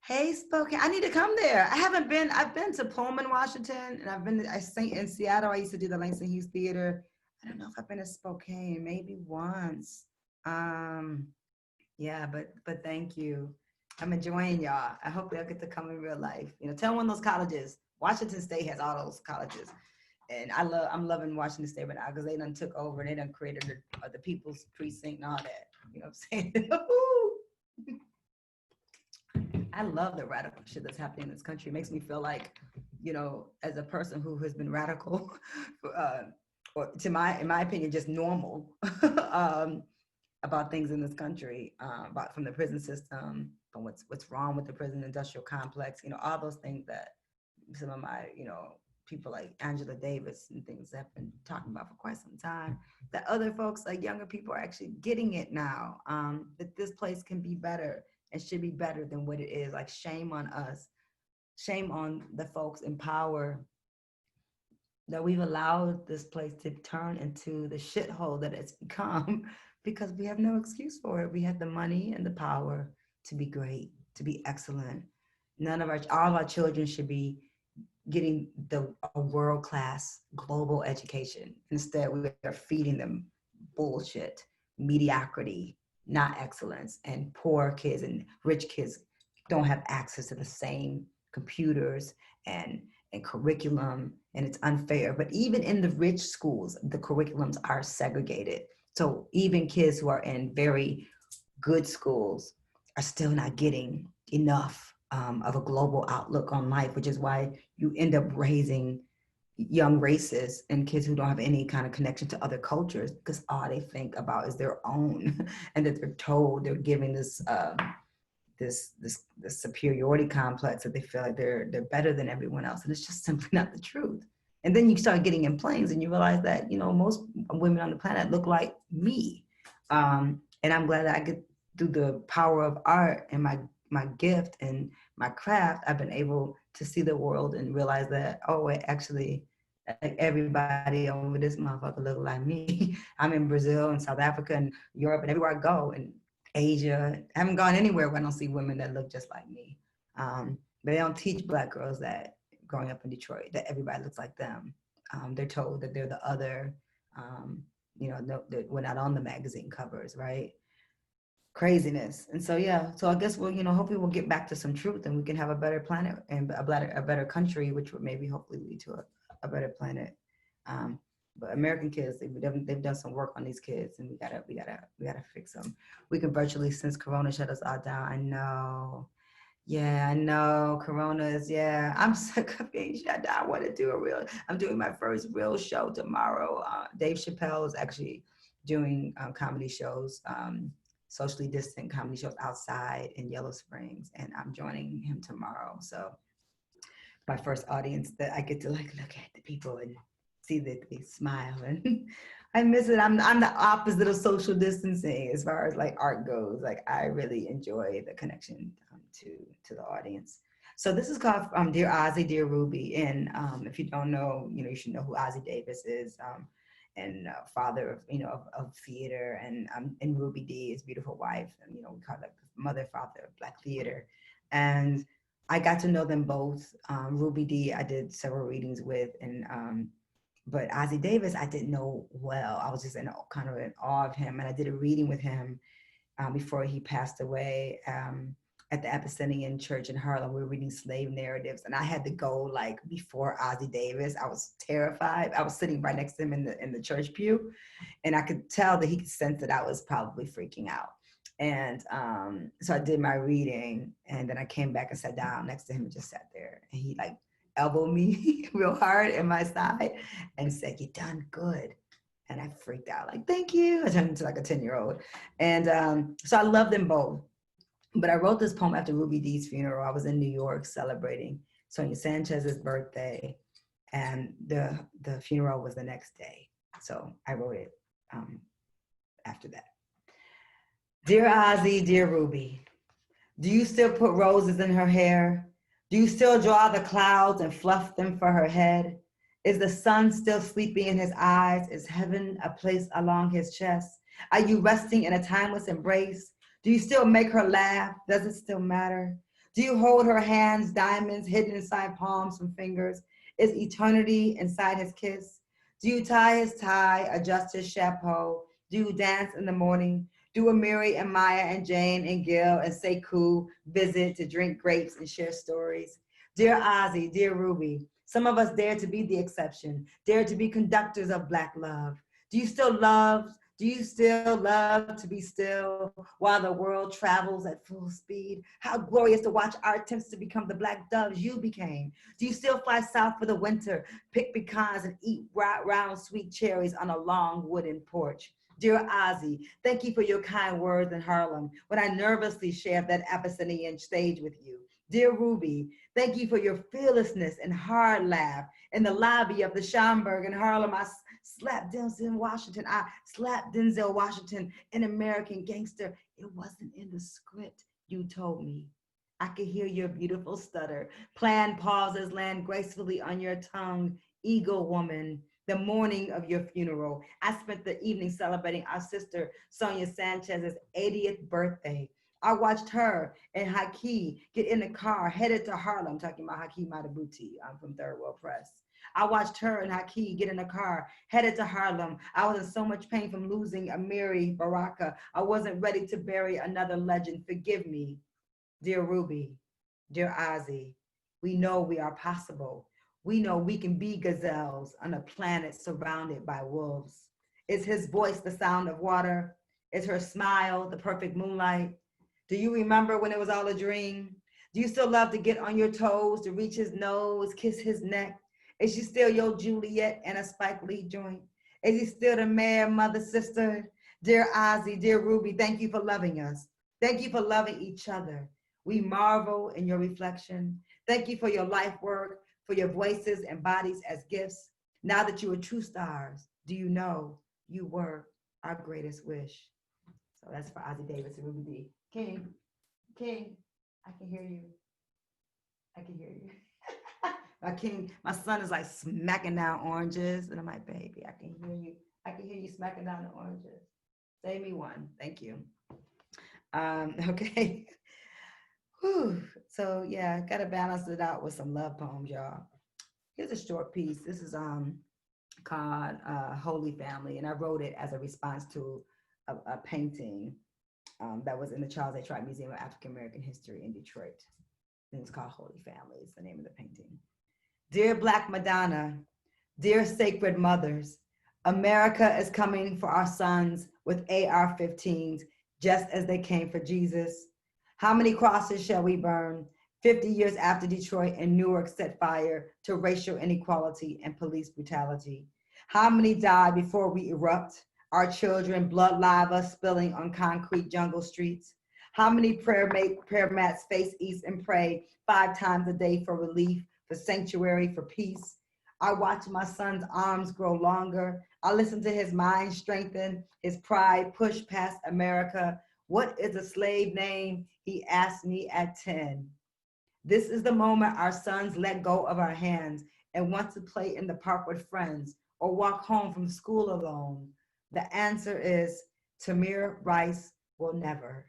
Hey, Spokane, I need to come there. I've been to Pullman, Washington, and I sang in Seattle. I used to do the Langston Hughes Theater. I don't know if I've been to Spokane, maybe once. Yeah, but thank you. I'm enjoying y'all. I hope they'll get to come in real life. Tell one of those colleges. Washington State has all those colleges. And I'm loving Washington State right now because they done took over and they done created the People's Precinct and all that. You know what I'm saying? I love the radical shit that's happening in this country. It makes me feel like, as a person who has been radical, or in my opinion, just normal about things in this country, from the prison system, from what's wrong with the prison industrial complex, all those things that some of my, people like Angela Davis and things have been talking about for quite some time, that other folks, like younger people, are actually getting it now, that this place can be better. It should be better than what it is. Like, shame on us. Shame on the folks in power that we've allowed this place to turn into the shithole that it's become because we have no excuse for it. We have the money and the power to be great, to be excellent. All of our children should be getting a world-class global education. Instead, we are feeding them bullshit, mediocrity, not excellence, and poor kids and rich kids don't have access to the same computers and curriculum, and it's unfair. But even in the rich schools, the curriculums are segregated. So even kids who are in very good schools are still not getting enough of a global outlook on life, which is why you end up raising young racists and kids who don't have any kind of connection to other cultures because all they think about is their own, and that they're told they're giving this superiority complex that they feel like they're better than everyone else, and it's just simply not the truth. And then you start getting in planes and you realize that most women on the planet look like me, and I'm glad that I get, through the power of art and my gift and my craft, I've been able to see the world and realize that, actually, everybody over this motherfucker look like me. I'm in Brazil and South Africa and Europe and everywhere I go, and Asia. I haven't gone anywhere where I don't see women that look just like me. But they don't teach Black girls that growing up in Detroit, that everybody looks like them. They're told that they're the other, that we're not on the magazine covers, right? Craziness. And so, so I guess hopefully we'll get back to some truth and we can have a better planet and a better country, which would maybe hopefully lead to a better planet. But American kids, they've done some work on these kids, and we gotta fix them. We can virtually, since Corona shut us all down. I know. Yeah, I know. Corona is, yeah. I'm sick of being shut down. I want to do I'm doing my first real show tomorrow. Dave Chappelle is actually doing comedy shows, socially distant comedy shows outside in Yellow Springs. And I'm joining him tomorrow. So my first audience that I get to like look at the people and see that they smile, and I miss it. I'm the opposite of social distancing as far as like art goes. Like I really enjoy the connection to the audience. So this is called Dear Ozzy, Dear Ruby, and if you don't know, you should know who Ozzy Davis is. And father of of theater, and Ruby Dee, his beautiful wife, and we call it mother, father of Black theater. And I got to know them both. Ruby Dee, I did several readings with, and but Ozzy Davis, I didn't know well. I was just kind of in awe of him, and I did a reading with him before he passed away at the Epicenian Church in Harlem. We were reading slave narratives, and I had to go like before Ozzy Davis. I was terrified. I was sitting right next to him in the church pew, and I could tell that he could sense that I was probably freaking out. And so I did my reading, and then I came back and sat down next to him and just sat there. And he like elbowed me real hard in my side and said, "You done good." And I freaked out, like, "Thank you." I turned into like a 10-year-old. And so I love them both. But I wrote this poem after Ruby Dee's funeral. I was in New York celebrating Sonia Sanchez's birthday, and the funeral was the next day. So I wrote it after that. Dear Ozzy, dear Ruby, do you still put roses in her hair? Do you still draw the clouds and fluff them for her head? Is the sun still sleeping in his eyes? Is heaven a place along his chest? Are you resting in a timeless embrace? Do you still make her laugh? Does it still matter? Do you hold her hands, diamonds hidden inside palms and fingers? Is eternity inside his kiss? Do you tie his tie, adjust his chapeau? Do you dance in the morning? Do Amiri and Maya and Jane and Gil and Sekou visit to drink grapes and share stories? Dear Ozzy, dear Ruby, some of us dare to be the exception, dare to be conductors of Black love. Do you still love? Do you still love to be still while the world travels at full speed? How glorious to watch our attempts to become the Black doves you became. Do you still fly south for the winter, pick pecans and eat round sweet cherries on a long wooden porch? Dear Ozzy, thank you for your kind words in Harlem when I nervously shared that Abyssinian stage with you. Dear Ruby, thank you for your fearlessness and hard laugh in the lobby of the Schomburg in Harlem. I slapped Denzel Washington. An American gangster. It wasn't in the script, you told me. I could hear your beautiful stutter. Planned pauses land gracefully on your tongue. Eagle woman, the morning of your funeral, I spent the evening celebrating our sister Sonia Sanchez's 80th birthday. I watched her and Haki get in the car headed to Harlem, talking about Haki Matabuti from Third World Press. I watched her and Haki get in the car headed to Harlem. I was in so much pain from losing Amiri Baraka. I wasn't ready to bury another legend. Forgive me, dear Ruby, dear Ozzy. We know we are possible. We know we can be gazelles on a planet surrounded by wolves. Is his voice the sound of water? Is her smile the perfect moonlight? Do you remember when it was all a dream? Do you still love to get on your toes, to reach his nose, kiss his neck? Is she still your Juliet and a Spike Lee joint? Is he still the mayor, mother, sister? Dear Ozzy, dear Ruby, thank you for loving us. Thank you for loving each other. We marvel in your reflection. Thank you for your life work, for your voices and bodies as gifts. Now that you are true stars, do you know you were our greatest wish? So that's for Ozzy Davis and Ruby Dee. King, I can hear you. I can hear you. My son is like smacking down oranges, and I'm like, baby, I can hear you. I can hear you smacking down the oranges. Save me one, thank you. Okay. Whew. So yeah, gotta balance it out with some love poems, y'all. Here's a short piece. This is called Holy Family, and I wrote it as a response to a painting that was in the Charles A. Tribe Museum of African American History in Detroit. And it's called Holy Family. It's the name of the painting. Dear Black Madonna, dear sacred mothers, America is coming for our sons with AR-15s, just as they came for Jesus. How many crosses shall we burn? 50 years after Detroit and Newark set fire to racial inequality and police brutality. How many died before we erupt? Our children, blood lava spilling on concrete jungle streets. How many prayer mats face east and pray 5 times a day for relief, for sanctuary, for peace? I watch my son's arms grow longer. I listen to his mind strengthen, his pride push past America. What is a slave name? He asked me at 10. This is the moment our sons let go of our hands and want to play in the park with friends or walk home from school alone. The answer is Tamir Rice will never.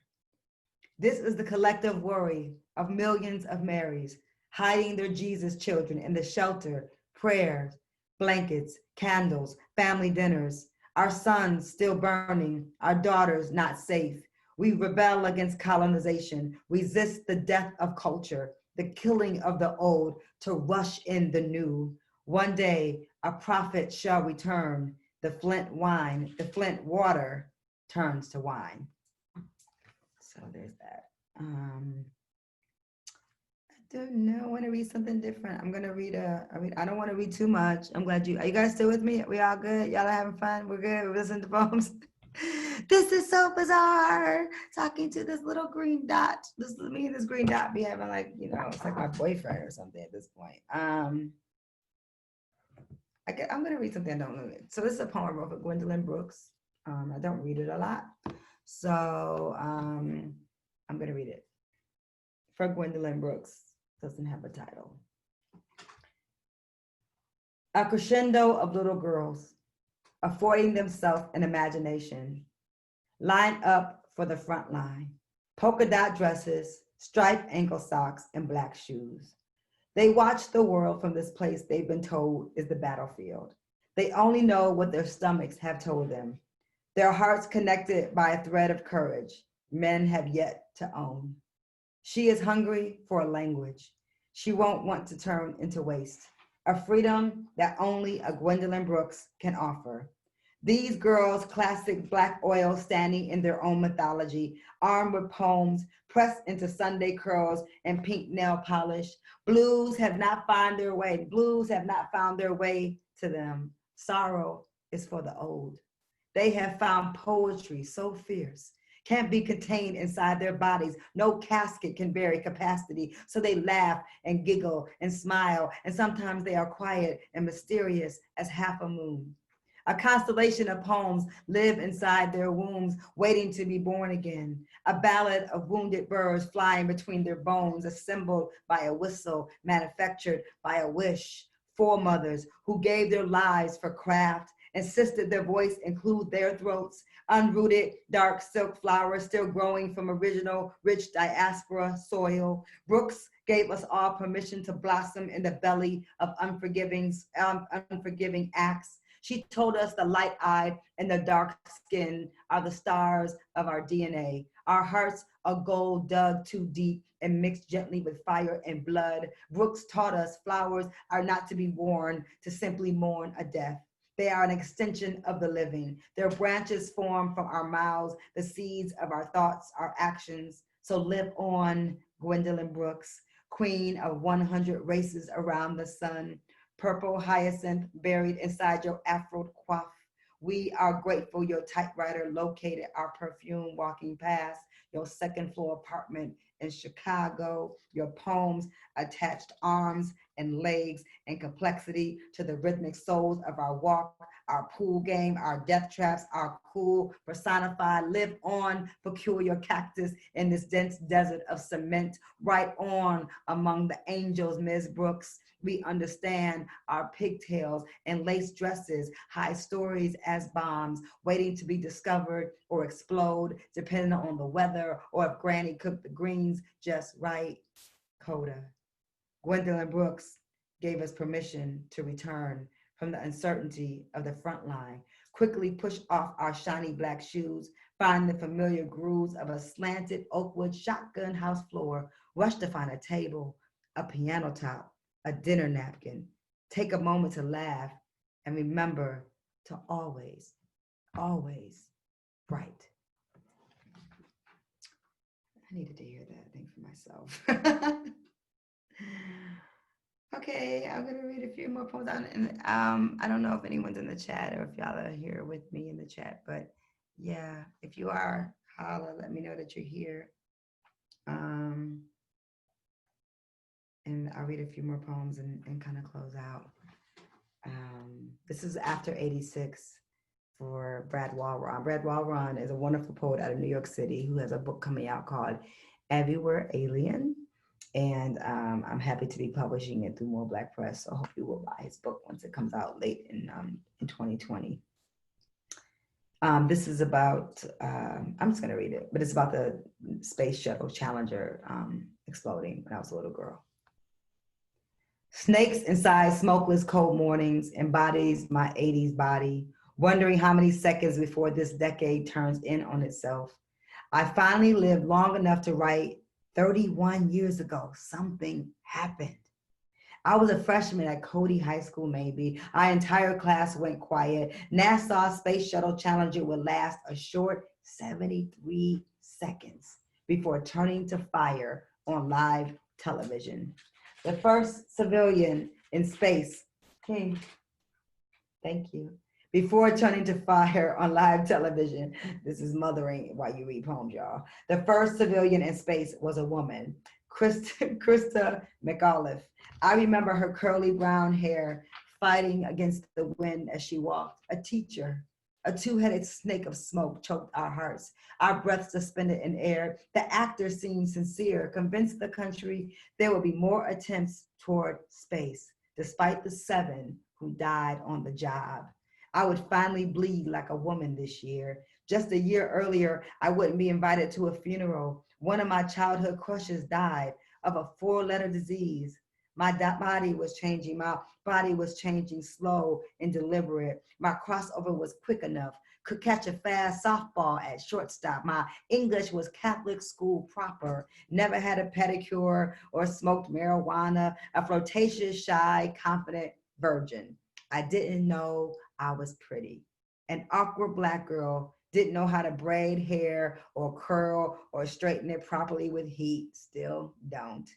This is the collective worry of millions of Marys hiding their Jesus children in the shelter, prayers, blankets, candles, family dinners. Our sons still burning, our daughters not safe. We rebel against colonization, resist the death of culture, the killing of the old to rush in the new. One day a prophet shall return, the flint water turns to wine. So there's that. I don't know. I want to read something different. I'm gonna read I don't want to read too much. I'm glad are you guys still with me? We all good? Y'all are having fun? We're good? We're listening to poems. This is so bizarre. Talking to this little green dot. Me and this green dot be having like, it's like my boyfriend or something at this point. I'm gonna read something I don't know. So this is a poem I wrote for Gwendolyn Brooks. I don't read it a lot. So I'm gonna read it. For Gwendolyn Brooks, doesn't have a title. A crescendo of little girls affording themselves an imagination, line up for the front line, polka dot dresses, striped ankle socks, and black shoes. They watch the world from this place they've been told is the battlefield. They only know what their stomachs have told them. Their hearts connected by a thread of courage men have yet to own. She is hungry for a language she won't want to turn into waste, a freedom that only a Gwendolyn Brooks can offer. These girls, classic Black oil standing in their own mythology, armed with poems, pressed into Sunday curls and pink nail polish. Blues have not found their way to them. Sorrow is for the old. They have found poetry so fierce, can't be contained inside their bodies. No casket can bury capacity. So they laugh and giggle and smile, and sometimes they are quiet and mysterious as half a moon. A constellation of poems live inside their wombs, waiting to be born again. A ballad of wounded birds flying between their bones, assembled by a whistle, manufactured by a wish. Foremothers who gave their lives for craft, insisted their voice include their throats. Unrooted, dark silk flowers still growing from original, rich diaspora soil. Brooks gave us all permission to blossom in the belly of unforgiving acts. She told us the light-eyed and the dark skin are the stars of our DNA. Our hearts are gold dug too deep and mixed gently with fire and blood. Brooks taught us flowers are not to be worn to simply mourn a death. They are an extension of the living. Their branches form from our mouths, the seeds of our thoughts, our actions. So live on, Gwendolyn Brooks, queen of 100 races around the sun. Purple hyacinth buried inside your afro coif. We are grateful your typewriter located our perfume walking past your second floor apartment in Chicago. Your poems attached arms and legs and complexity to the rhythmic souls of our walk, our pool game, our death traps, our cool personified live on peculiar cactus in this dense desert of cement. Right on among the angels, Ms. Brooks. We understand our pigtails and lace dresses, high stories as bombs, waiting to be discovered or explode, depending on the weather or if Granny cooked the greens just right. Coda. Gwendolyn Brooks gave us permission to return from the uncertainty of the front line, quickly push off our shiny black shoes, find the familiar grooves of a slanted oakwood shotgun house floor, rush to find a table, a piano top, a dinner napkin, take a moment to laugh and remember to always, always write. I needed to hear that, I think, for myself. Okay, I'm gonna read a few more poems. And I don't know if anyone's in the chat or if y'all are here with me in the chat, but yeah, if you are, holla, let me know that you're here. Um, and I'll read a few more poems and kind of close out. This is After 86 for Brad Walron. Brad Walron is a wonderful poet out of New York City who has a book coming out called Everywhere Alien. And I'm happy to be publishing it through More Black Press. So I hope you will buy his book once it comes out late in 2020. This is about, I'm just going to read it, but it's about the Space Shuttle Challenger exploding when I was a little girl. Snakes inside smokeless cold mornings embodies my 80s body, wondering how many seconds before this decade turns in on itself. I finally lived long enough to write 31 years ago, something happened. I was a freshman at Cody High School, maybe. Our entire class went quiet. NASA's Space Shuttle Challenger would last a short 73 seconds before turning to fire on live television. The first civilian in space, King, thank you. Before turning to fire on live television, this is mothering while you read poems, y'all. The first civilian in space was a woman, Krista McAuliffe. I remember her curly brown hair fighting against the wind as she walked. A teacher, a two-headed snake of smoke choked our hearts, our breaths suspended in air. The actor seemed sincere, convinced the country there would be more attempts toward space, despite the 7 who died on the job. I would finally bleed like a woman this year. Just a year earlier, I wouldn't be invited to a funeral. One of my childhood crushes died of a 4-letter disease. My body was changing. My body was changing slow and deliberate. My crossover was quick enough. Could catch a fast softball at shortstop. My English was Catholic school proper. Never had a pedicure or smoked marijuana. A flirtatious, shy, confident virgin. I didn't know I was pretty. An awkward Black girl, didn't know how to braid hair or curl or straighten it properly with heat. Still don't.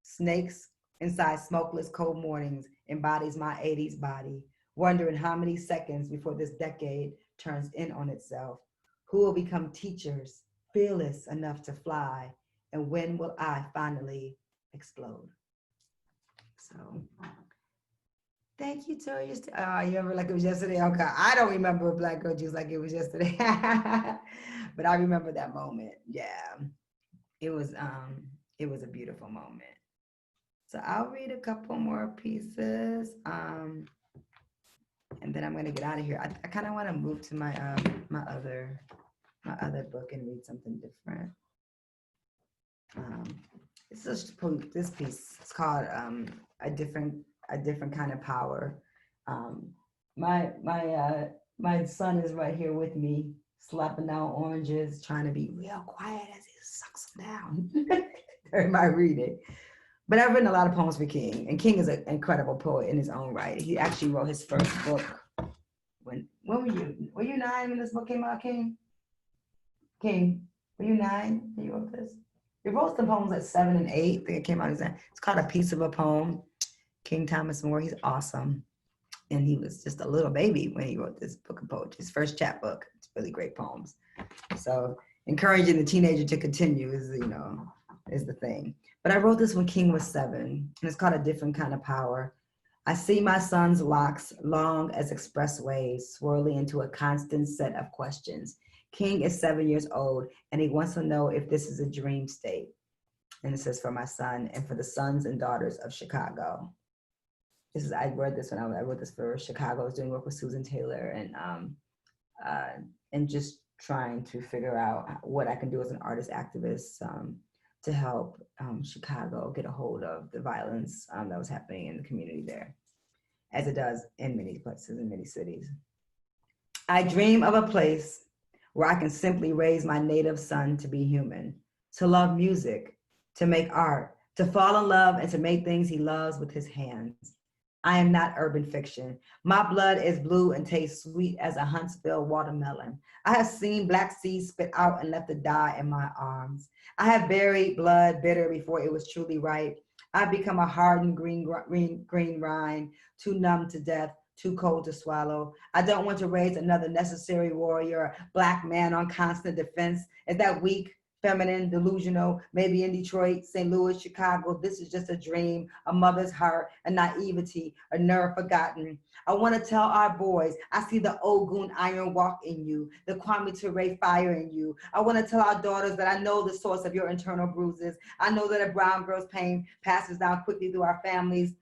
Snakes inside smokeless cold mornings embodies my 80s body, wondering how many seconds before this decade turns in on itself. Who will become teachers, fearless enough to fly, and when will I finally explode? So thank you, Tori. You remember like it was yesterday? Okay, I don't remember Black Girl Juice like it was yesterday, but I remember that moment. Yeah, it was a beautiful moment. So I'll read a couple more pieces, and then I'm gonna get out of here. I kind of want to move to my my other book and read something different. It's just this piece. It's called a different kind of power. My son is right here with me, slapping down oranges, trying to be real quiet as he sucks them down during my reading. But I've written a lot of poems for King, and King is an incredible poet in his own right. He actually wrote his first book. When were you? Were you 9 when this book came out, King? King, were you 9 when you wrote this? He wrote some poems at 7 and 8. I think it came out. It's called A Piece of a Poem. King Thomas More. He's awesome, and he was just a little baby when he wrote this book of poetry. His first chapbook. It's really great poems. So encouraging the teenager to continue is the thing. But I wrote this when King was 7, and it's called A Different Kind of Power. I see my son's locks, long as expressways, swirling into a constant set of questions. King is 7 years old, and he wants to know if this is a dream state. And it says, for my son and for the sons and daughters of Chicago. I read this when I wrote this for Chicago. I was doing work with Susan Taylor and just trying to figure out what I can do as an artist activist to help Chicago get a hold of the violence that was happening in the community there, as it does in many places, in many cities. I dream of a place where I can simply raise my native son to be human, to love music, to make art, to fall in love and to make things he loves with his hands. I am not urban fiction. My blood is blue and tastes sweet as a Huntsville watermelon. I have seen black seeds spit out and left to die in my arms. I have buried blood bitter before it was truly ripe. I become a hardened green rind, too numb to death, too cold to swallow. I don't want to raise another necessary warrior, black man on constant defense. Is that weak, feminine, delusional? Maybe in Detroit, St. Louis, Chicago, this is just a dream, a mother's heart, a naivety, a nerve forgotten. I want to tell our boys, I see the Ogun iron walk in you, the Kwame Ture fire in you. I want to tell our daughters that I know the source of your internal bruises. I know that a brown girl's pain passes down quickly through our families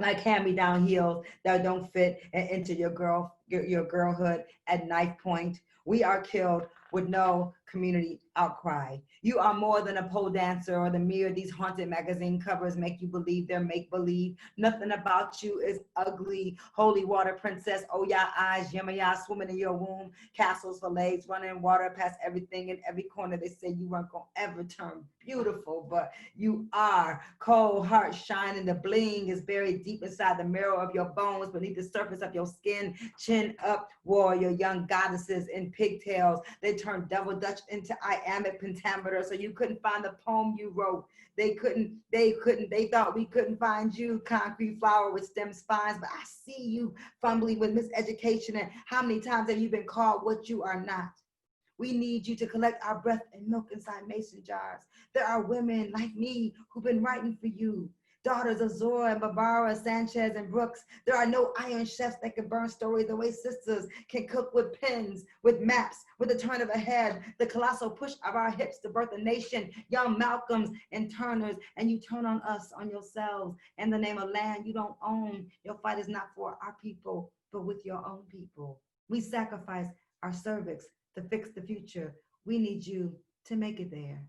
like hand-me-down heels that don't fit into your girlhood at knife point. We are killed with no community outcry. You are more than a pole dancer or the mirror these haunted magazine covers make you believe they're make-believe. Nothing about you is ugly. Holy water princess, oh yeah, eyes, yamaya, swimming in your womb, castles for legs, running water past everything in every corner. They say you weren't gonna ever turn beautiful, but you are. Cold heart shining, the bling is buried deep inside the marrow of your bones, beneath the surface of your skin. Chin up, warrior, young goddesses in pigtails. They turned double dutch into iambic pentameter, so you couldn't find the poem you wrote. They thought we couldn't find you, concrete flower with stem spines, but I see you fumbling with miseducation. And how many times have you been called what you are not? We need you to collect our breath and milk inside mason jars. There are women like me who've been writing for you. Daughters of Zora and Barbara, Sanchez and Brooks. There are no iron chefs that can burn stories the way sisters can cook with pens, with maps, with the turn of a head, the colossal push of our hips to birth a nation, young Malcolms and Turners, and you turn on us, on yourselves, in the name of land you don't own. Your fight is not for our people, but with your own people. We sacrifice our cervix to fix the future. We need you to make it there.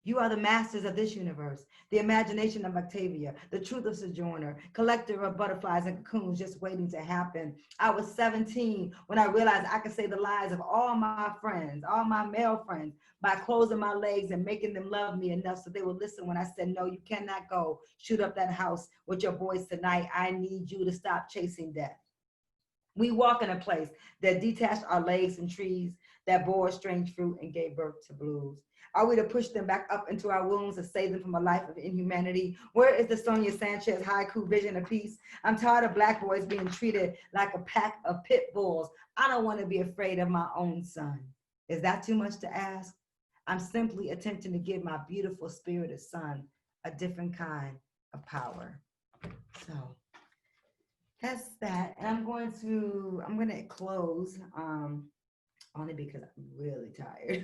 You are the masters of this universe, the imagination of Octavia, the truth of Sojourner, collector of butterflies and cocoons just waiting to happen. I was 17 when I realized I could save the lives of all my friends, all my male friends, by closing my legs and making them love me enough so they would listen when I said, no, you cannot go. Shoot up that house with your boys tonight. I need you to stop chasing death. We walk in a place that detached our legs from trees, that bore strange fruit and gave birth to blues. Are we to push them back up into our wombs to save them from a life of inhumanity? Where is the Sonia Sanchez haiku vision of peace? I'm tired of black boys being treated like a pack of pit bulls. I don't want to be afraid of my own son. Is that too much to ask? I'm simply attempting to give my beautiful spirited son a different kind of power. So that's that. And I'm going to close only because I'm really tired.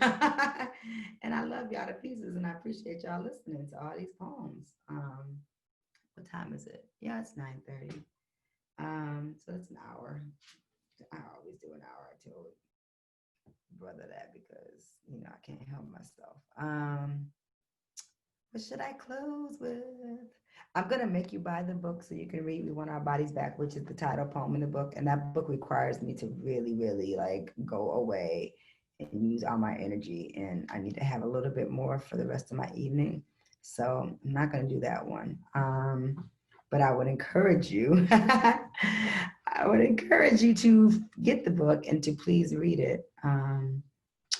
And I love y'all to pieces and I appreciate y'all listening to all these poems. What time is it? Yeah, it's 9:30. So that's an hour. I always do an hour. I told brother that because I can't help myself. What should I close with? I'm gonna make you buy the book so you can read We Want Our Bodies Back, which is the title poem in the book. And that book requires me to really, really like go away and use all my energy. And I need to have a little bit more for the rest of my evening. So I'm not gonna do that one. But I would encourage you, to get the book and to please read it.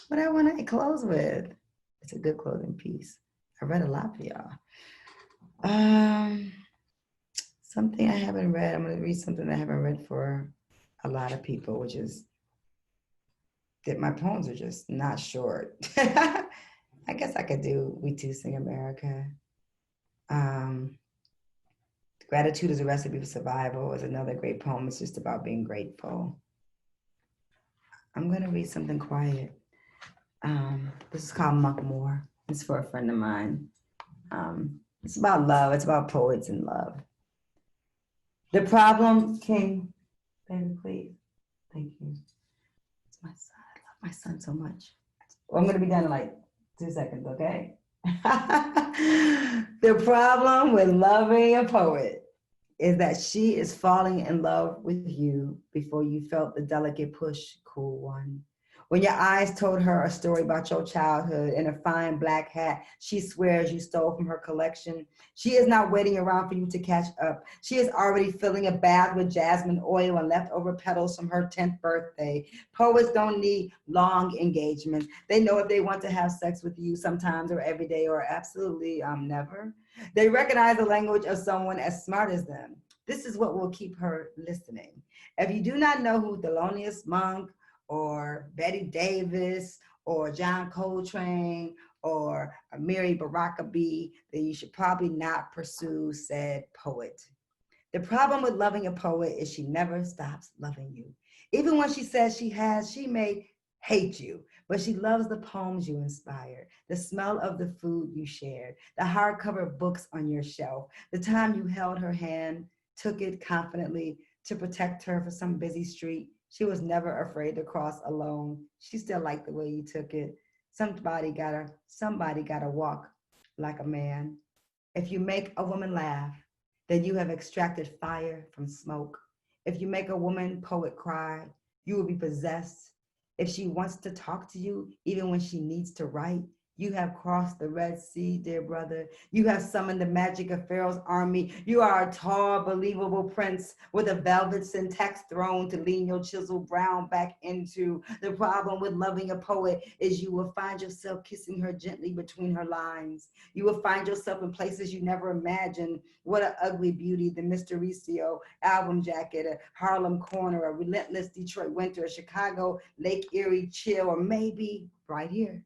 What I want to close with, it's a good closing piece. I read a lot for y'all. Something I haven't read. I'm going to read something I haven't read for a lot of people, which is that my poems are just not short. I guess I could do We Too Sing America. Gratitude is a Recipe for Survival is another great poem. It's just about being grateful. I'm going to read something quiet. This is called Muckmore. It's for a friend of mine. It's about love. It's about poets and love. The problem, King, baby, please. Thank you. It's my son. I love my son so much. Well, I'm going to be done in like 2 seconds, okay? The problem with loving a poet is that she is falling in love with you before you felt the delicate push, cool one. When your eyes told her a story about your childhood in a fine black hat she swears you stole from her collection, she is not waiting around for you to catch up. She is already filling a bath with jasmine oil and leftover petals from her 10th birthday. Poets don't need long engagements. They know if they want to have sex with you sometimes or every day or absolutely never. They recognize the language of someone as smart as them. This is what will keep her listening. If you do not know who Thelonious Monk or Betty Davis or John Coltrane or Mary Barakaby, then you should probably not pursue said poet. The problem with loving a poet is she never stops loving you. Even when she says she may hate you, but she loves the poems you inspired, the smell of the food you shared, the hardcover books on your shelf, the time you held her hand, took it confidently to protect her for some busy street. She was never afraid to cross alone. She still liked the way you took it. Somebody gotta walk like a man. If you make a woman laugh, then you have extracted fire from smoke. If you make a woman poet cry, you will be possessed. If she wants to talk to you, even when she needs to write, you have crossed the Red Sea, dear brother. You have summoned the magic of Pharaoh's army. You are a tall, believable prince with a velvet syntax throne to lean your chiseled brow back into. The problem with loving a poet is you will find yourself kissing her gently between her lines. You will find yourself in places you never imagined. What an ugly beauty, the Mystericio album jacket, a Harlem corner, a relentless Detroit winter, a Chicago Lake Erie chill, or maybe right here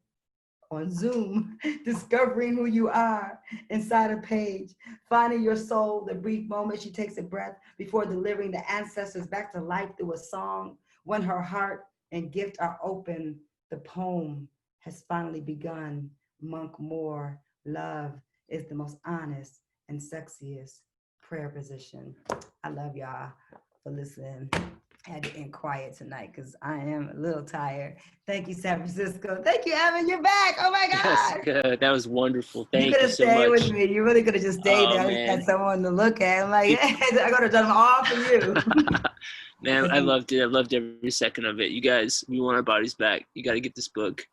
on Zoom, discovering who you are inside a page, finding your soul, the brief moment she takes a breath before delivering the ancestors back to life through a song. When her heart and gift are open, the poem has finally begun. Monk Moore, love is the most honest and sexiest prayer position. I love y'all for listening. I had to end quiet tonight because I am a little tired. Thank you, San Francisco. Thank you, Evan. You're back. Oh my God. Yes, good. That was wonderful. Thank You could you have so stayed much. with me. You really could have just stayed there. I just had someone to look at. I'm like, I could have done them all for you. Man, I loved it. I loved every second of it. You guys, we want our bodies back. You got to get this book.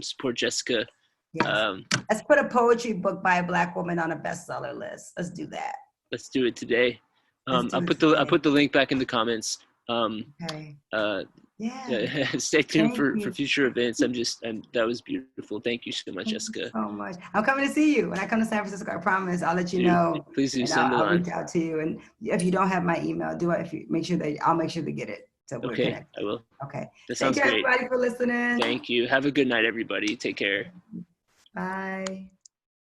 Support Jessica. Yes. Let's put a poetry book by a Black woman on a bestseller list. Let's do that. Let's do it today. I'll put the link back in the comments. Okay. Yeah. Stay tuned for future events. That was beautiful. Thank you so much, Jessica. So much. I'm coming to see you when I come to San Francisco. I promise. I'll let you know. Please do. I'll reach out to you. And if you don't have my email, I'll make sure they get it. So we're connected. I will. Okay. That sounds great. Thank you, everybody, for listening. Thank you. Have a good night, everybody. Take care. Bye.